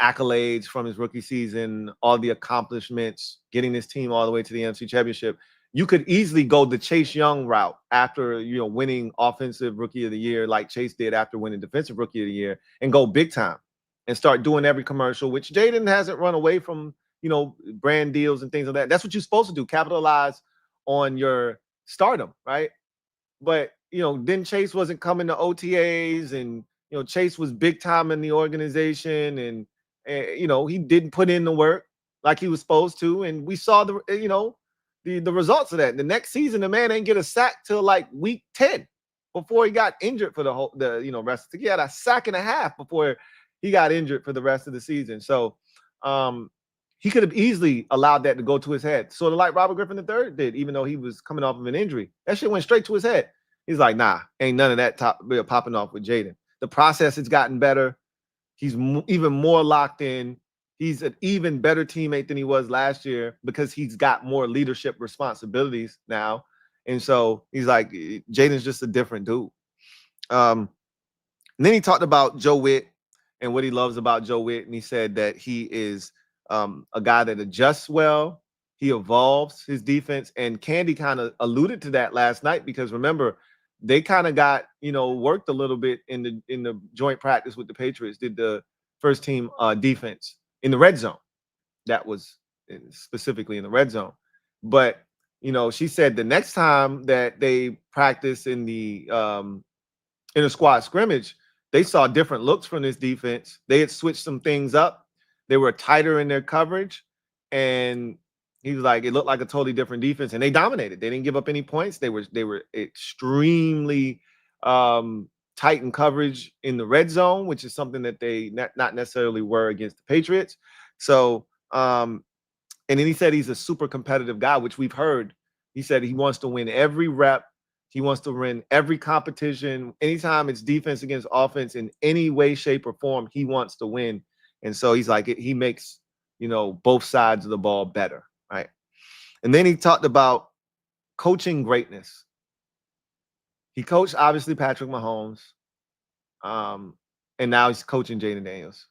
accolades from his rookie season, all the accomplishments, getting this team all the way to the NFC Championship. You could easily go the Chase Young route after, winning Offensive Rookie of the Year like Chase did after winning Defensive Rookie of the Year and go big time and start doing every commercial, which Jayden hasn't run away from, brand deals and things like that. That's what you're supposed to do, capitalize on your stardom, right? But, then Chase wasn't coming to OTAs and, Chase was big time in the organization and he didn't put in the work like he was supposed to. And we saw the results of that. The next season, the man ain't get a sack till like week 10 before he got injured for the rest. He had a sack and a half before he got injured for the rest of the season. So he could have easily allowed that to go to his head, sort of like Robert Griffin III did, even though he was coming off of an injury. That shit went straight to his head. He's like, nah, ain't none of that popping off with Jayden. The process has gotten better. He's even more locked in. He's an even better teammate than he was last year because he's got more leadership responsibilities now. And so he's like, Jayden's just a different dude. And then he talked about Joe Whitt and what he loves about Joe Whitt. And he said that he is a guy that adjusts well. He evolves his defense. And Candy kind of alluded to that last night because remember, they kind of got, worked a little bit in the joint practice with the Patriots, did the first team defense in the red zone. That was specifically in the red zone. But, she said the next time that they practice in the inter-squad scrimmage, they saw different looks from this defense. They had switched some things up. They were tighter in their coverage. And he was like, it looked like a totally different defense. And they dominated. They didn't give up any points. They were extremely tight in coverage in the red zone, which is something that they not necessarily were against the Patriots. So, and then he said he's a super competitive guy, which we've heard. He said he wants to win every rep. He wants to win every competition. Anytime it's defense against offense in any way, shape, or form, he wants to win. And so he's like, he makes, both sides of the ball better, right? And then he talked about coaching greatness. He coached, obviously, Patrick Mahomes. And now he's coaching Jayden Daniels.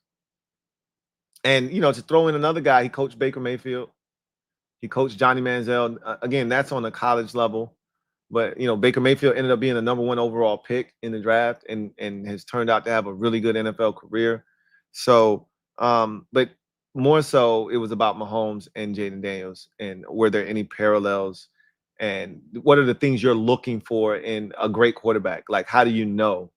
And, to throw in another guy, he coached Baker Mayfield. He coached Johnny Manziel. Again, that's on the college level. But, Baker Mayfield ended up being the #1 overall pick in the draft and has turned out to have a really good NFL career. So, but more so, it was about Mahomes and Jayden Daniels. And were there any parallels? And what are the things you're looking for in a great quarterback? Like, how do you know?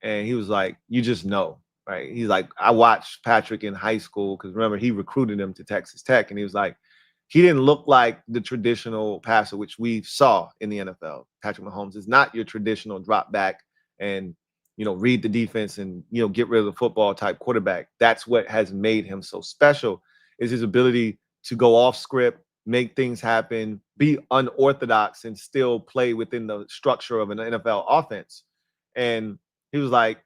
And he was like, you just know, right? He's like, I watched Patrick in high school because remember, he recruited him to Texas Tech. And he was like, he didn't look like the traditional passer, which we saw in the NFL. Patrick Mahomes is not your traditional drop back and, read the defense and, get rid of the football type quarterback. That's what has made him so special is his ability to go off script, make things happen, be unorthodox and still play within the structure of an NFL offense. And he was like,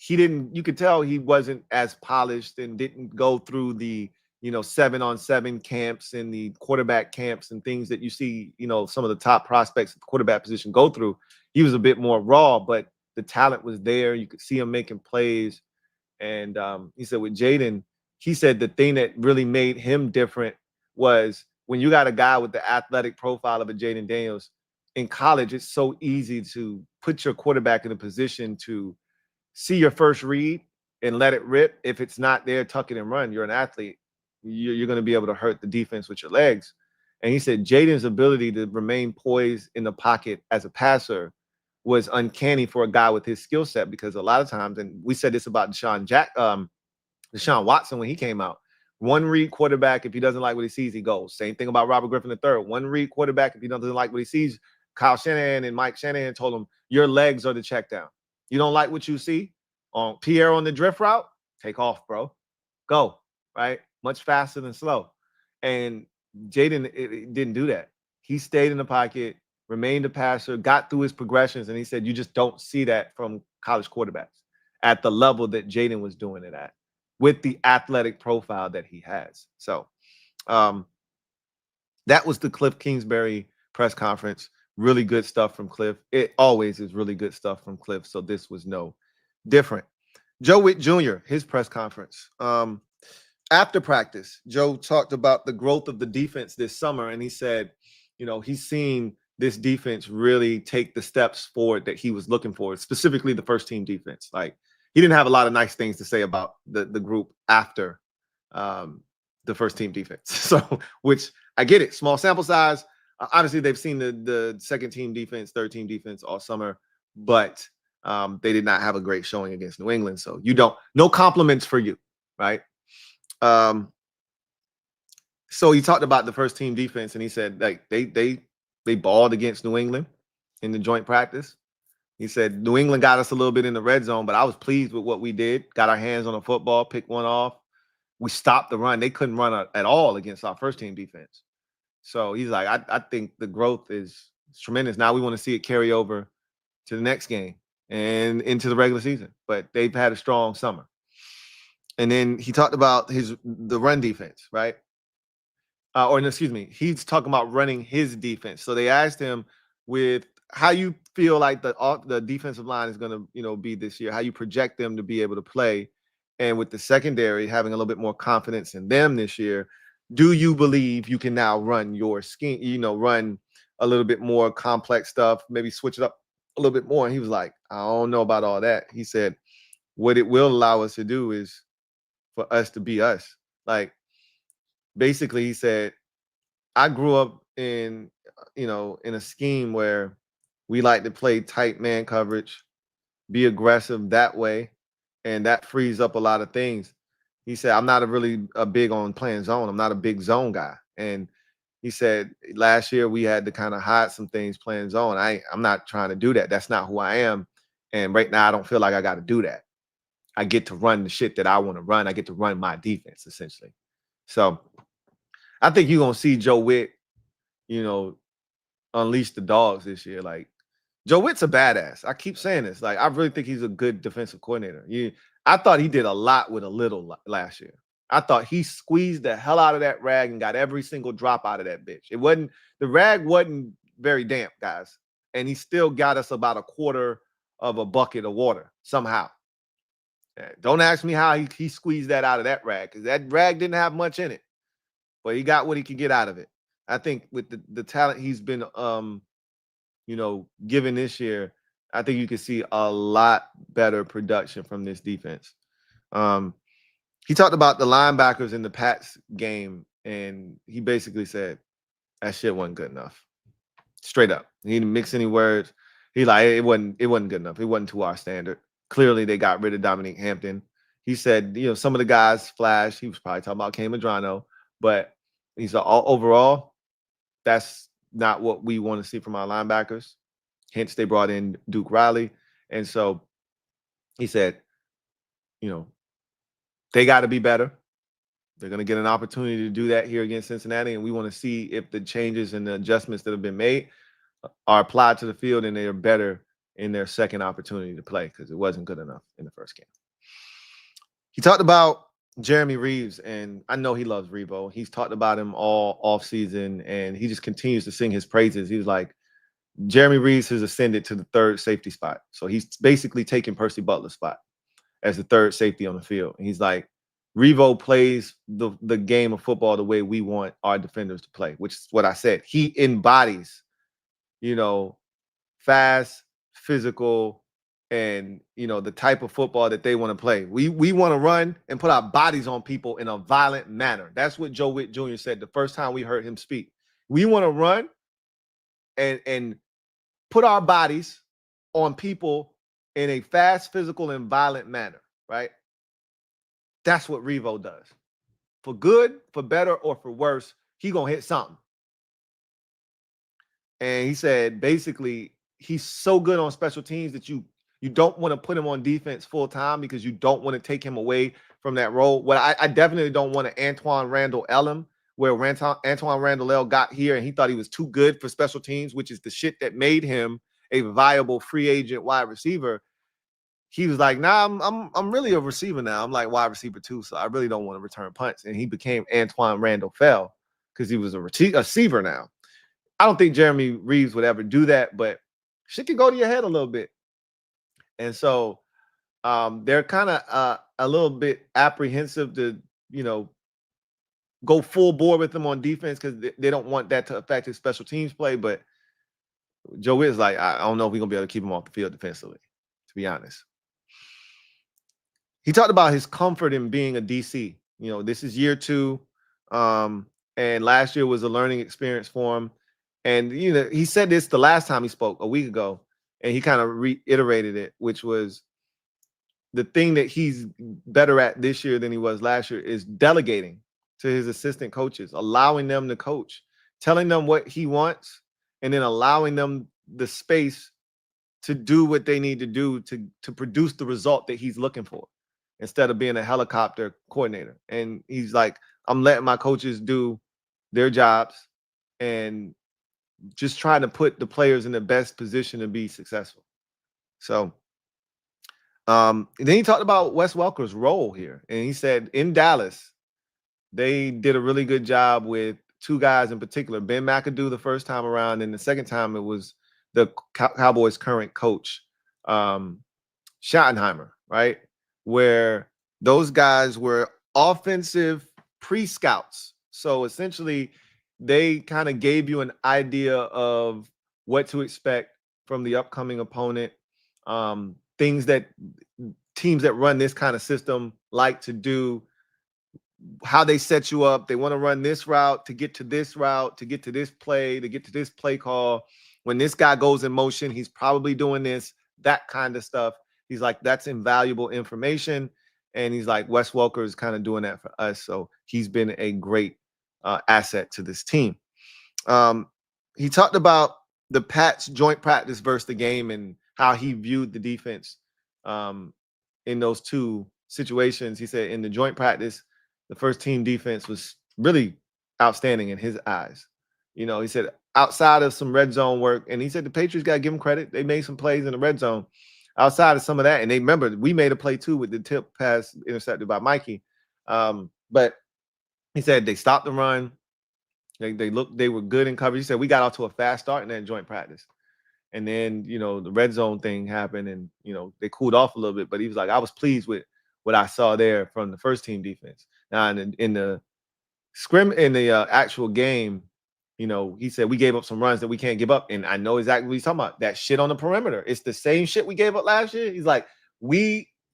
you could tell he wasn't as polished and didn't go through the, 7-on-7 camps and the quarterback camps and things that you see, some of the top prospects at the quarterback position go through. He was a bit more raw, but the talent was there. You could see him making plays. And he said with Jayden, he said the thing that really made him different was when you got a guy with the athletic profile of a Jayden Daniels in college, it's so easy to put your quarterback in a position to see your first read and let it rip. If it's not there, tuck it and run. You're an athlete. You're going to be able to hurt the defense with your legs. And he said Jayden's ability to remain poised in the pocket as a passer was uncanny for a guy with his skill set because a lot of times, and we said this about Deshaun Watson when he came out, one read quarterback, if he doesn't like what he sees, he goes. Same thing about Robert Griffin III. One read quarterback, if he doesn't like what he sees, Kyle Shanahan and Mike Shanahan told him, your legs are the check down. You don't like what you see on Pierre on the drift route? Take off, bro. Go, right? Much faster than slow. And Jayden it didn't do that. He stayed in the pocket, remained a passer, got through his progressions, and he said you just don't see that from college quarterbacks at the level that Jayden was doing it at, with the athletic profile that he has. So that was the Kliff Kingsbury press conference. Really good stuff from Kliff. It always is really good stuff from Kliff, so this was no different. Joe Whitt Jr., his press conference. After practice, Joe talked about the growth of the defense this summer, and he said, you know, he's seen this defense really take the steps forward that he was looking for, specifically the first team defense. Like, he didn't have a lot of nice things to say about the group after the first team defense. So, which I get it, small sample size. Obviously, they've seen the second team defense, third team defense all summer, but they did not have a great showing against New England. So no compliments for you, right? So he talked about the first team defense, and he said like they balled against New England in the joint practice. He said New England got us a little bit in the red zone, but I was pleased with what we did. Got our hands on the football, picked one off. We stopped the run. They couldn't run at all against our first team defense. So he's like, I think the growth is tremendous. Now we want to see it carry over to the next game and into the regular season. But they've had a strong summer. And then he talked about the run defense, right? Excuse me, he's talking about running his defense. So they asked him with how you feel like the defensive line is going to, be this year, how you project them to be able to play. And with the secondary having a little bit more confidence in them this year, do you believe you can now run your scheme, run a little bit more complex stuff, maybe switch it up a little bit more? And he was like, I don't know about all that. He said, what it will allow us to do is for us to be us. Like, basically, he said, I grew up in a scheme where we like to play tight man coverage, be aggressive that way, and that frees up a lot of things. He said, I'm not a big on playing zone. I'm not a big zone guy. And he said, last year we had to kind of hide some things playing zone. I'm not trying to do that. That's not who I am. And right now I don't feel like I got to do that. I get to run the shit that I want to run. I get to run my defense, essentially. So I think you're going to see Joe Whitt, unleash the dogs this year. Like, Joe Whitt's a badass. I keep saying this. Like, I really think he's a good defensive coordinator. I thought he did a lot with a little last year. I thought he squeezed the hell out of that rag and got every single drop out of that bitch. The rag wasn't very damp, guys. And he still got us about a quarter of a bucket of water somehow. Don't ask me how he squeezed that out of that rag, because that rag didn't have much in it. But he got what he could get out of it. I think with the talent he's been given this year, I think you can see a lot better production from this defense. He talked about the linebackers in the Pats game, and he basically said that shit wasn't good enough. Straight up. He didn't mix any words. He like it wasn't good enough. It wasn't to our standard. Clearly, they got rid of Dominique Hampton. He said, some of the guys flashed. He was probably talking about Cam Madrano, but he said overall, that's not what we want to see from our linebackers. Hence, they brought in Duke Riley. And so he said, they got to be better. They're going to get an opportunity to do that here against Cincinnati. And we want to see if the changes and the adjustments that have been made are applied to the field and they are better in their second opportunity to play, because it wasn't good enough in the first game. He talked about Jeremy Reeves, and I know he loves Revo. He's talked about him all offseason, and he just continues to sing his praises. He was like, Jeremy Reeves has ascended to the third safety spot. So he's basically taking Percy Butler's spot as the third safety on the field. And he's like, Revo plays the game of football the way we want our defenders to play, which is what I said. He embodies, fast, physical, and the type of football that they want to play. We want to run and put our bodies on people in a violent manner. That's what Joe Whitt Jr. said the first time we heard him speak. We want to run and put our bodies on people in a fast, physical, and violent manner, right? That's what Revo does. For good, for better, or for worse, he gonna hit something. And he said, basically, he's so good on special teams that you don't want to put him on defense full time, because you don't want to take him away from that role. What I definitely don't want to Antoine Randall Elam, where Antoine Randall got here and he thought he was too good for special teams, which is the shit that made him a viable free agent wide receiver. He was like, nah, I'm really a receiver now. I'm like wide receiver too, so I really don't want to return punts. And he became Antoine Randall Fell because he was a receiver now. I don't think Jeremy Reeves would ever do that, but shit can go to your head a little bit. And so they're kind of a little bit apprehensive to, go full bore with him on defense because they don't want that to affect his special teams play. But Joe Whitt is like, I don't know if we're going to be able to keep him off the field defensively, to be honest. He talked about his comfort in being a DC. This is year 2. And last year was a learning experience for him. And, he said this the last time he spoke a week ago, and he kind of reiterated it, which was the thing that he's better at this year than he was last year is delegating to his assistant coaches, allowing them to coach, telling them what he wants, and then allowing them the space to do what they need to do to produce the result that he's looking for, instead of being a helicopter coordinator. And he's like, I'm letting my coaches do their jobs and just trying to put the players in the best position to be successful. So then he talked about Wes Welker's role here. And he said in Dallas, they did a really good job with 2 guys in particular, Ben McAdoo the first time around, and the second time it was the Cowboys' current coach, Schottenheimer, right? Where those guys were offensive pre-scouts. So essentially, they kind of gave you an idea of what to expect from the upcoming opponent, things that teams that run this kind of system like to do, how they set you up. They want to run this route to get to this route, to get to this play, to get to this play call. When this guy goes in motion, he's probably doing this, that kind of stuff. He's like, that's invaluable information. And he's like, Wes Welker is kind of doing that for us. So he's been a great asset to this team. He talked about the Pats joint practice versus the game and how he viewed the defense in those 2 situations. He said in the joint practice, the first team defense was really outstanding in his eyes. He said outside of some red zone work, and he said the Patriots got to give him credit. They made some plays in the red zone. Outside of some of that, and they remember we made a play too with the tip pass intercepted by Mikey. But he said they stopped the run. They were good in coverage. He said we got off to a fast start in that joint practice. And then, the red zone thing happened and, they cooled off a little bit. But he was like, I was pleased with what I saw there from the first team defense. Now, in the actual game, he said we gave up some runs that we can't give up. And I know exactly what he's talking about. That shit on the perimeter. It's the same shit we gave up last year. He's like,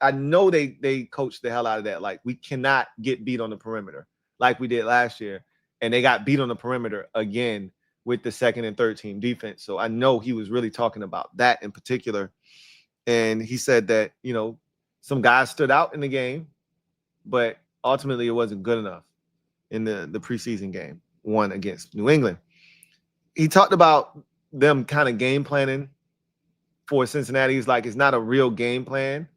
I know they coached the hell out of that. Like, we cannot get beat on the perimeter like we did last year. And they got beat on the perimeter again with the second and third team defense. So I know he was really talking about that in particular. And he said that, some guys stood out in the game, but ultimately it wasn't good enough in the preseason game, one against New England. He talked about them kind of game planning for Cincinnati. He's like, it's not a real game plan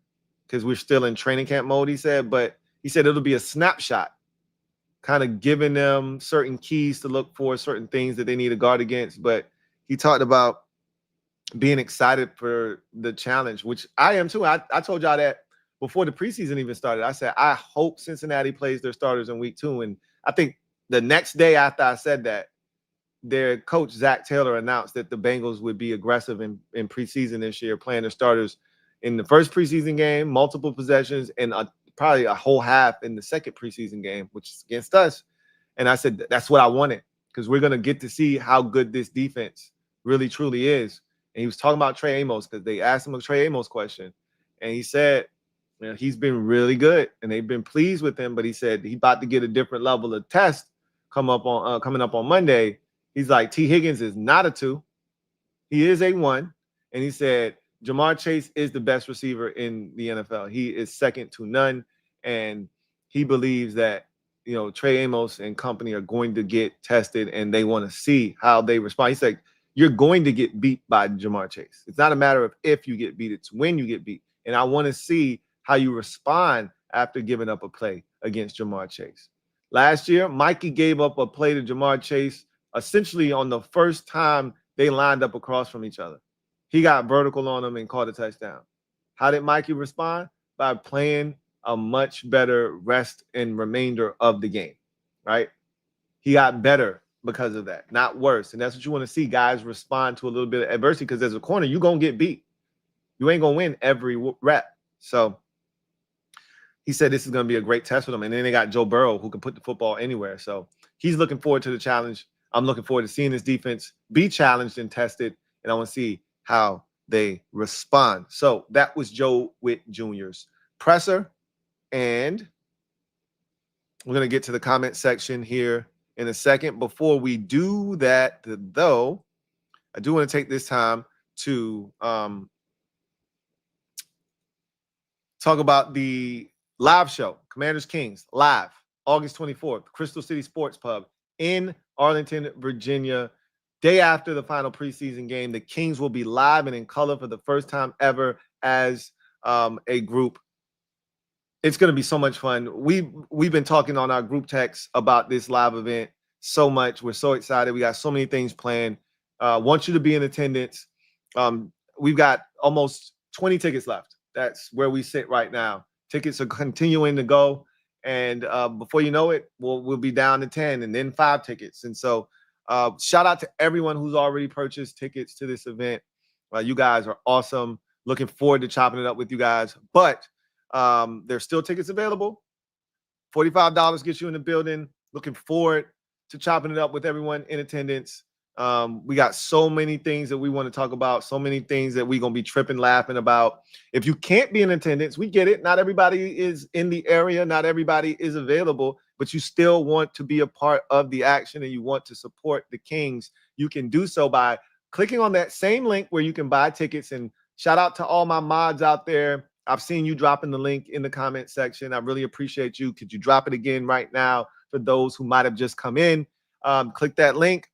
because we're still in training camp mode, he said, but he said it'll be a snapshot, kind of giving them certain keys to look for, certain things that they need to guard against. But he talked about being excited for the challenge, which I am too. I told y'all that before the preseason even started. I said, I hope Cincinnati plays their starters in week 2. And I think the next day after I said that, their coach, Zach Taylor, announced that the Bengals would be aggressive in preseason this year, playing their starters in the first preseason game, multiple possessions, and probably a whole half in the second preseason game, which is against us. And I said, that's what I wanted, because we're going to get to see how good this defense really, truly is. And he was talking about Trey Amos because they asked him a Trey Amos question. And he said, he's been really good and they've been pleased with him. But he said he's about to get a different level of test coming up on Monday. He's like, T. Higgins is not a 2. He is a 1. And he said, Jamar Chase is the best receiver in the NFL. He is second to none. And he believes that, Trey Amos and company are going to get tested and they want to see how they respond. He's like, you're going to get beat by Jamar Chase. It's not a matter of if you get beat, it's when you get beat. And I want to see how you respond after giving up a play against Jamar Chase. Last year, Mikey gave up a play to Jamar Chase essentially on the first time they lined up across from each other. He got vertical on him and caught a touchdown. How did Mikey respond? By playing a much better rest and remainder of the game, right? He got better because of that, not worse. And that's what you want to see, guys respond to a little bit of adversity, because as a corner, you're going to get beat. You ain't going to win every rep. So he said this is going to be a great test for them. And then they got Joe Burrow, who can put the football anywhere. So he's looking forward to the challenge. I'm looking forward to seeing this defense be challenged and tested. And I want to see how they respond. So that was Joe Whitt Jr.'s presser. And we're going to get to the comment section here in a second. Before we do that, though, I do want to take this time to talk about the live show, Commanders Kings, live, August 24th, Crystal City Sports Pub in Arlington, Virginia. Day after the final preseason game, the Kings will be live and in color for the first time ever as a group. It's going to be so much fun. We've been talking on our group text about this live event so much. We're so excited. We got so many things planned. Want you to be in attendance. We've got almost 20 tickets left. That's where we sit right now. Tickets are continuing to go. And before you know it, we'll be down to 10 and then 5 tickets. And so shout out to everyone who's already purchased tickets to this event. You guys are awesome. Looking forward to chopping it up with you guys. But there's still tickets available. $45 gets you in the building. Looking forward to chopping it up with everyone in attendance. We got so many things that we want to talk about, so many things that we're going to be tripping, laughing about. If you can't be in attendance, we get it. Not everybody is in the area. Not everybody is available, but you still want to be a part of the action and you want to support the Kings. You can do so by clicking on that same link where you can buy tickets. And shout out to all my mods out there. I've seen you dropping the link in the comment section. I really appreciate you. Could you drop it again right now for those who might have just come in? Click that link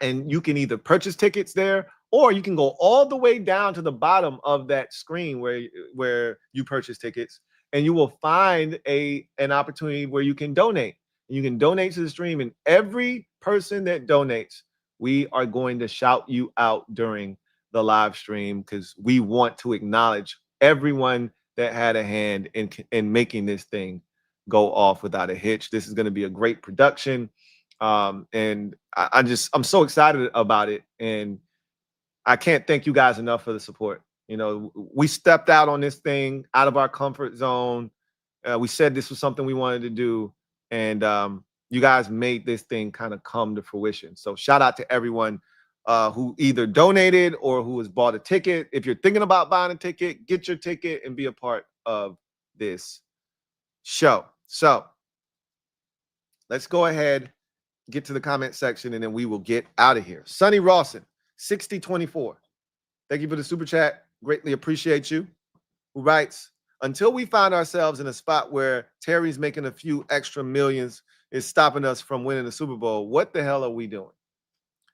and you can either purchase tickets there or you can go all the way down to the bottom of that screen where you purchase tickets, and you will find an opportunity where you can donate. You can donate to the stream, and every person that donates, we are going to shout you out during the live stream because we want to acknowledge everyone that had a hand in making this thing go off without a hitch. This is going to be a great production. And I'm so excited about it. And I can't thank you guys enough for the support. You know, we stepped out on this thing out of our comfort zone. We said this was something we wanted to do. And you guys made this thing kind of come to fruition. So shout out to everyone who either donated or who has bought a ticket. If you're thinking about buying a ticket, get your ticket and be a part of this show. So let's go ahead, get to the comment section, and then we will get out of here. Sonny Rawson, 6024. Thank you for the super chat. Greatly appreciate you. Who writes, until we find ourselves in a spot where Terry's making a few extra millions is stopping us from winning the Super Bowl, what the hell are we doing?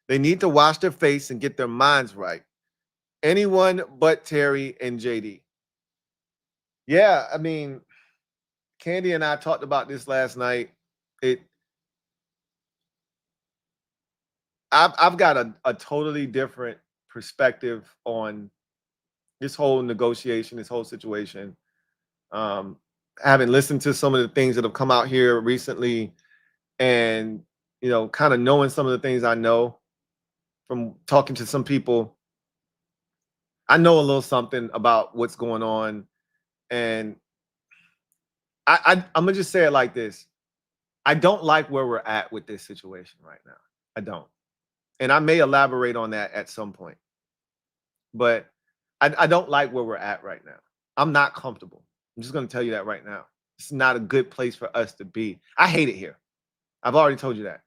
They need to wash their face and get their minds right. Anyone but Terry and JD. Yeah, I mean, Candy and I talked about this last night. I've got a totally different perspective on this whole negotiation, this whole situation. Having listened to some of the things that have come out here recently and, you know, kind of knowing some of the things I know from talking to some people, I know a little something about what's going on. And I'm going to just say it like this. I don't like where we're at with this situation right now. I don't. And I may elaborate on that at some point. But I don't like where we're at right now. I'm not comfortable. I'm just going to tell you that right now. It's not a good place for us to be. I hate it here. I've already told you that.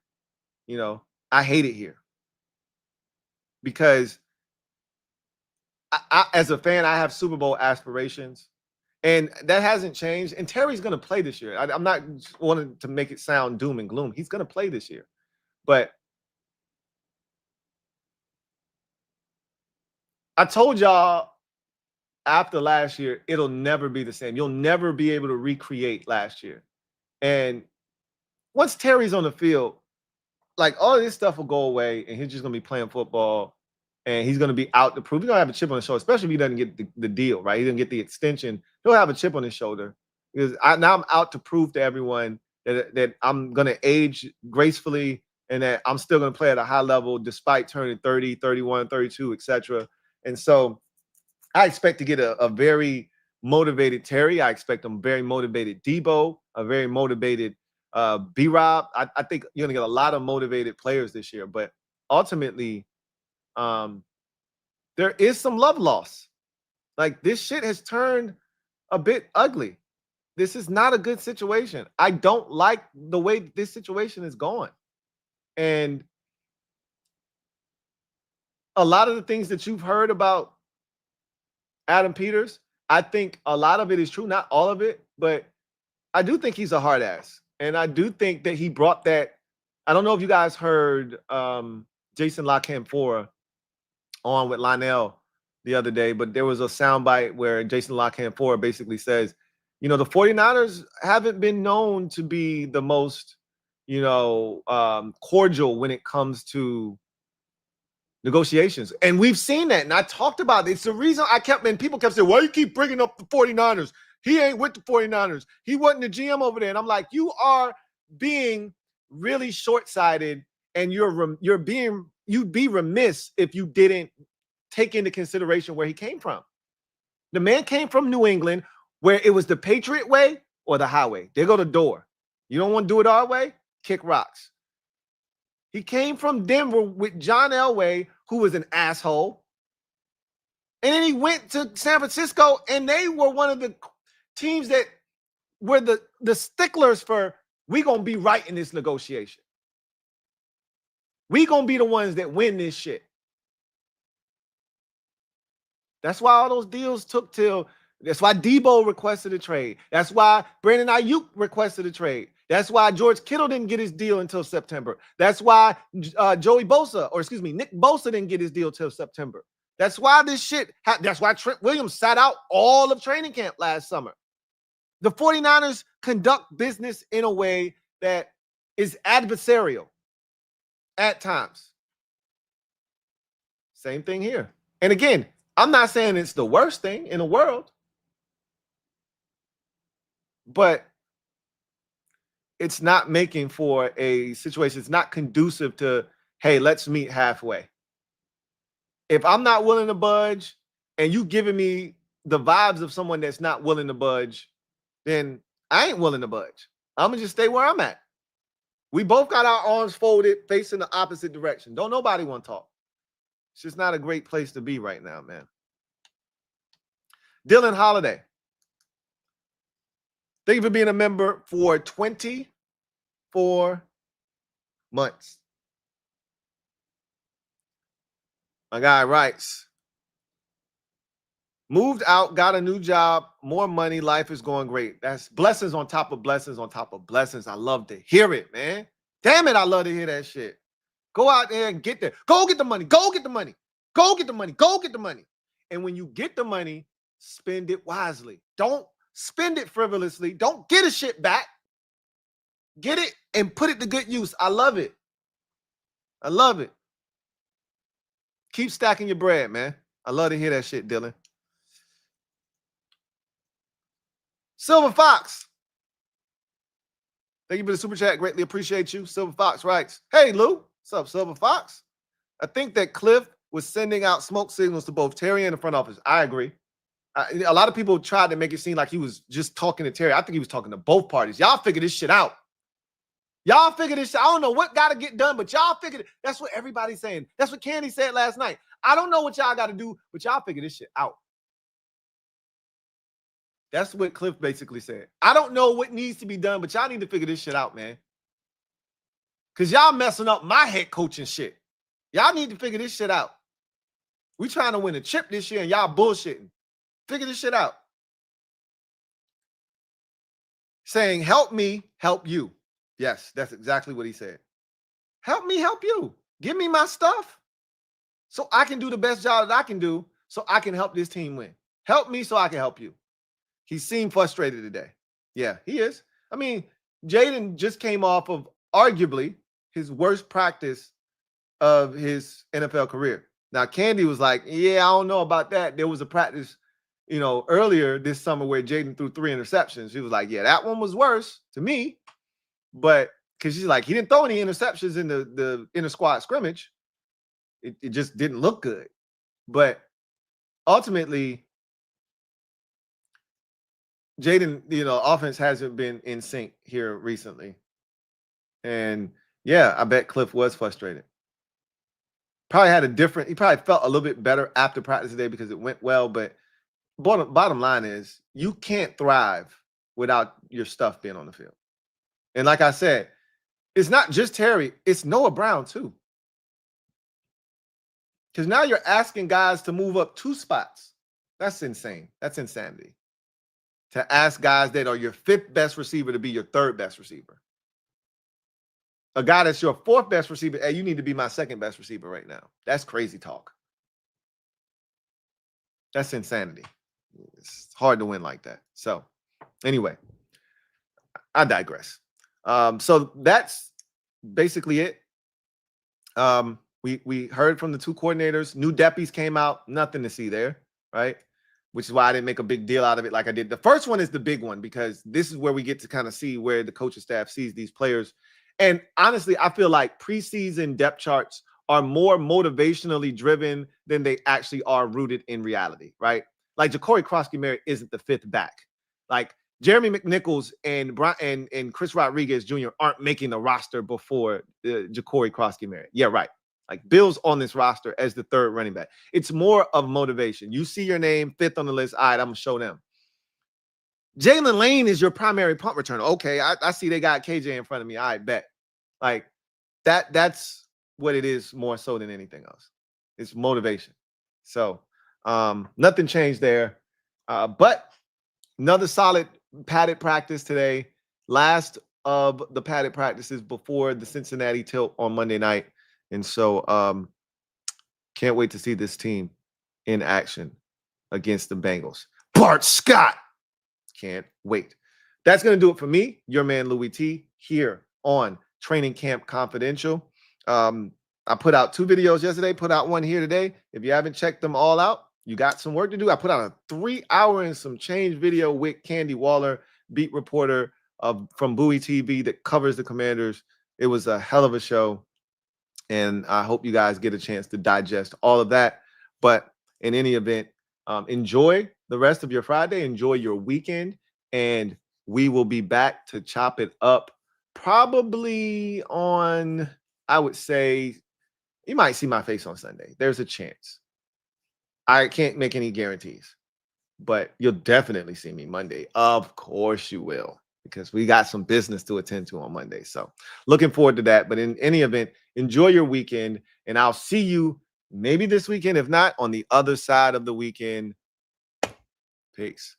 You know, I hate it here. Because I, as a fan, I have Super Bowl aspirations. And that hasn't changed. And Terry's going to play this year. I'm not wanting to make it sound doom and gloom. He's going to play this year. But I told y'all after last year, it'll never be the same. You'll never be able to recreate last year. And once Terry's on the field, like all of this stuff will go away, and he's just gonna be playing football, and he's gonna be out to prove. He's gonna have a chip on his shoulder, especially if he doesn't get the deal, right? He didn't get the extension. He'll have a chip on his shoulder because now I'm out to prove to everyone that I'm gonna age gracefully and that I'm still gonna play at a high level despite turning 30, 31, 32, etc. And so I expect to get a very motivated Terry. I expect a very motivated Debo, a very motivated B-Rob. I think you're going to get a lot of motivated players this year. But ultimately, there is some love loss. Like, this shit has turned a bit ugly. This is not a good situation. I don't like the way this situation is going. And a lot of the things that you've heard about Adam Peters, I think a lot of it is true, not all of it, but I do think he's a hard ass. And I do think that he brought that. I don't know if you guys heard Jason LaCanfora on with Lionel the other day, but there was a soundbite where Jason LaCanfora basically says, the 49ers haven't been known to be the most, cordial when it comes to negotiations. And we've seen that. And I talked about it. It's the reason people kept saying, why you keep bringing up the 49ers? He ain't with the 49ers. He wasn't the GM over there. And I'm like, you are being really short-sighted, and you'd be remiss if you didn't take into consideration where he came from. The man came from New England, where it was the Patriot way or the highway. They go the door. You don't want to do it our way? Kick rocks. He came from Denver with John Elway, who was an asshole. And then he went to San Francisco, and they were one of the teams that were the sticklers for, we going to be right in this negotiation. We going to be the ones that win this shit. That's why all those deals took till, that's why Debo requested a trade. That's why Brandon Ayuk requested a trade. That's why George Kittle didn't get his deal until September. That's why Nick Bosa didn't get his deal till September. That's why this shit, that's why Trent Williams sat out all of training camp last summer. The 49ers conduct business in a way that is adversarial at times. Same thing here. And again, I'm not saying it's the worst thing in the world, but it's not making for a situation. It's not conducive to, hey, let's meet halfway. If I'm not willing to budge and you giving me the vibes of someone that's not willing to budge, then I ain't willing to budge. I'm going to just stay where I'm at. We both got our arms folded, facing the opposite direction. Don't nobody want to talk. It's just not a great place to be right now, man. Dylan Holiday. Thank you for being a member for 24 months. My guy writes, moved out, got a new job, more money, life is going great. That's blessings on top of blessings on top of blessings. I love to hear it, man. Damn it, I love to hear that shit. Go out there and get there. Go get the money. Go get the money. Go get the money. Go get the money. And when you get the money, spend it wisely. Don't spend it frivolously. Don't get a shit back. Get it and put it to good use. I love it. I love it. Keep stacking your bread, man. I love to hear that shit, Dylan. Silver Fox. Thank you for the super chat. Greatly appreciate you. Silver Fox writes, hey, Lou. What's up, Silver Fox? I think that Kliff was sending out smoke signals to both Terry and the front office. I agree. A lot of people tried to make it seem like he was just talking to Terry. I think he was talking to both parties. Y'all figure this shit out. Y'all figure this shit. I don't know what got to get done, but y'all figured it. That's what everybody's saying. That's what Candy said last night. I don't know what y'all got to do, but y'all figure this shit out. That's what Kliff basically said. I don't know what needs to be done, but y'all need to figure this shit out, man. Because y'all messing up my head coaching shit. Y'all need to figure this shit out. We trying to win a chip this year, and y'all bullshitting. Figure this shit out. Saying, help me, help you. Yes, that's exactly what he said. Help me, help you. Give me my stuff so I can do the best job that I can do so I can help this team win. Help me so I can help you. He seemed frustrated today. Yeah, he is. I mean, Jayden just came off of arguably his worst practice of his NFL career. Now, Candy was like, yeah, I don't know about that. There was a practice, earlier this summer where Jayden threw 3 interceptions. She was like, yeah, that one was worse to me. But because she's like, he didn't throw any interceptions in the inter-squad scrimmage. It just didn't look good. But ultimately, Jayden, offense hasn't been in sync here recently. And yeah, I bet Kliff was frustrated. He probably felt a little bit better after practice today because it went well. But bottom line is, you can't thrive without your stuff being on the field. And like I said, it's not just Terry, it's Noah Brown too. Because now you're asking guys to move up 2 spots. That's insane. That's insanity. To ask guys that are your 5th best receiver to be your 3rd best receiver. A guy that's your 4th best receiver, hey, you need to be my 2nd best receiver right now. That's crazy talk. That's insanity. It's hard to win like that. So anyway, I digress. So that's basically it. We heard from the 2 coordinators. New DEPPYs came out. Nothing to see there, right? Which is why I didn't make a big deal out of it like I did. The first one is the big one because this is where we get to kind of see where the coaching staff sees these players. And honestly, I feel like preseason depth charts are more motivationally driven than they actually are rooted in reality, right? Like Ja'Cory Cross-Merritt isn't the 5th back. Like Jeremy McNichols and Chris Rodriguez Jr. aren't making the roster before Ja'Cory Cross-Merritt. Yeah, right. Like Bill's on this roster as the 3rd running back. It's more of motivation. You see your name 5th on the list. All right, I'm going to show them. Jalen Lane is your primary punt returner. Okay, I see they got KJ in front of me. I bet. Like that's what it is more so than anything else. It's motivation. So nothing changed there. But another solid padded practice today. Last of the padded practices before the Cincinnati tilt on Monday night. And so can't wait to see this team in action against the Bengals. Bart Scott. Can't wait. That's going to do it for me, your man Louie T, here on Training Camp Confidential. I put out 2 videos yesterday, put out 1 here today. If you haven't checked them all out, you got some work to do. I put out a 3-hour and some change video with Candy Waller, beat reporter from Bowie TV that covers the Commanders. It was a hell of a show. And I hope you guys get a chance to digest all of that. But in any event, enjoy the rest of your Friday. Enjoy your weekend. And we will be back to chop it up probably on, I would say, you might see my face on Sunday. There's a chance. I can't make any guarantees, but you'll definitely see me Monday. Of course you will, because we got some business to attend to on Monday. So looking forward to that. But in any event, enjoy your weekend, and I'll see you maybe this weekend. If not, on the other side of the weekend. Peace.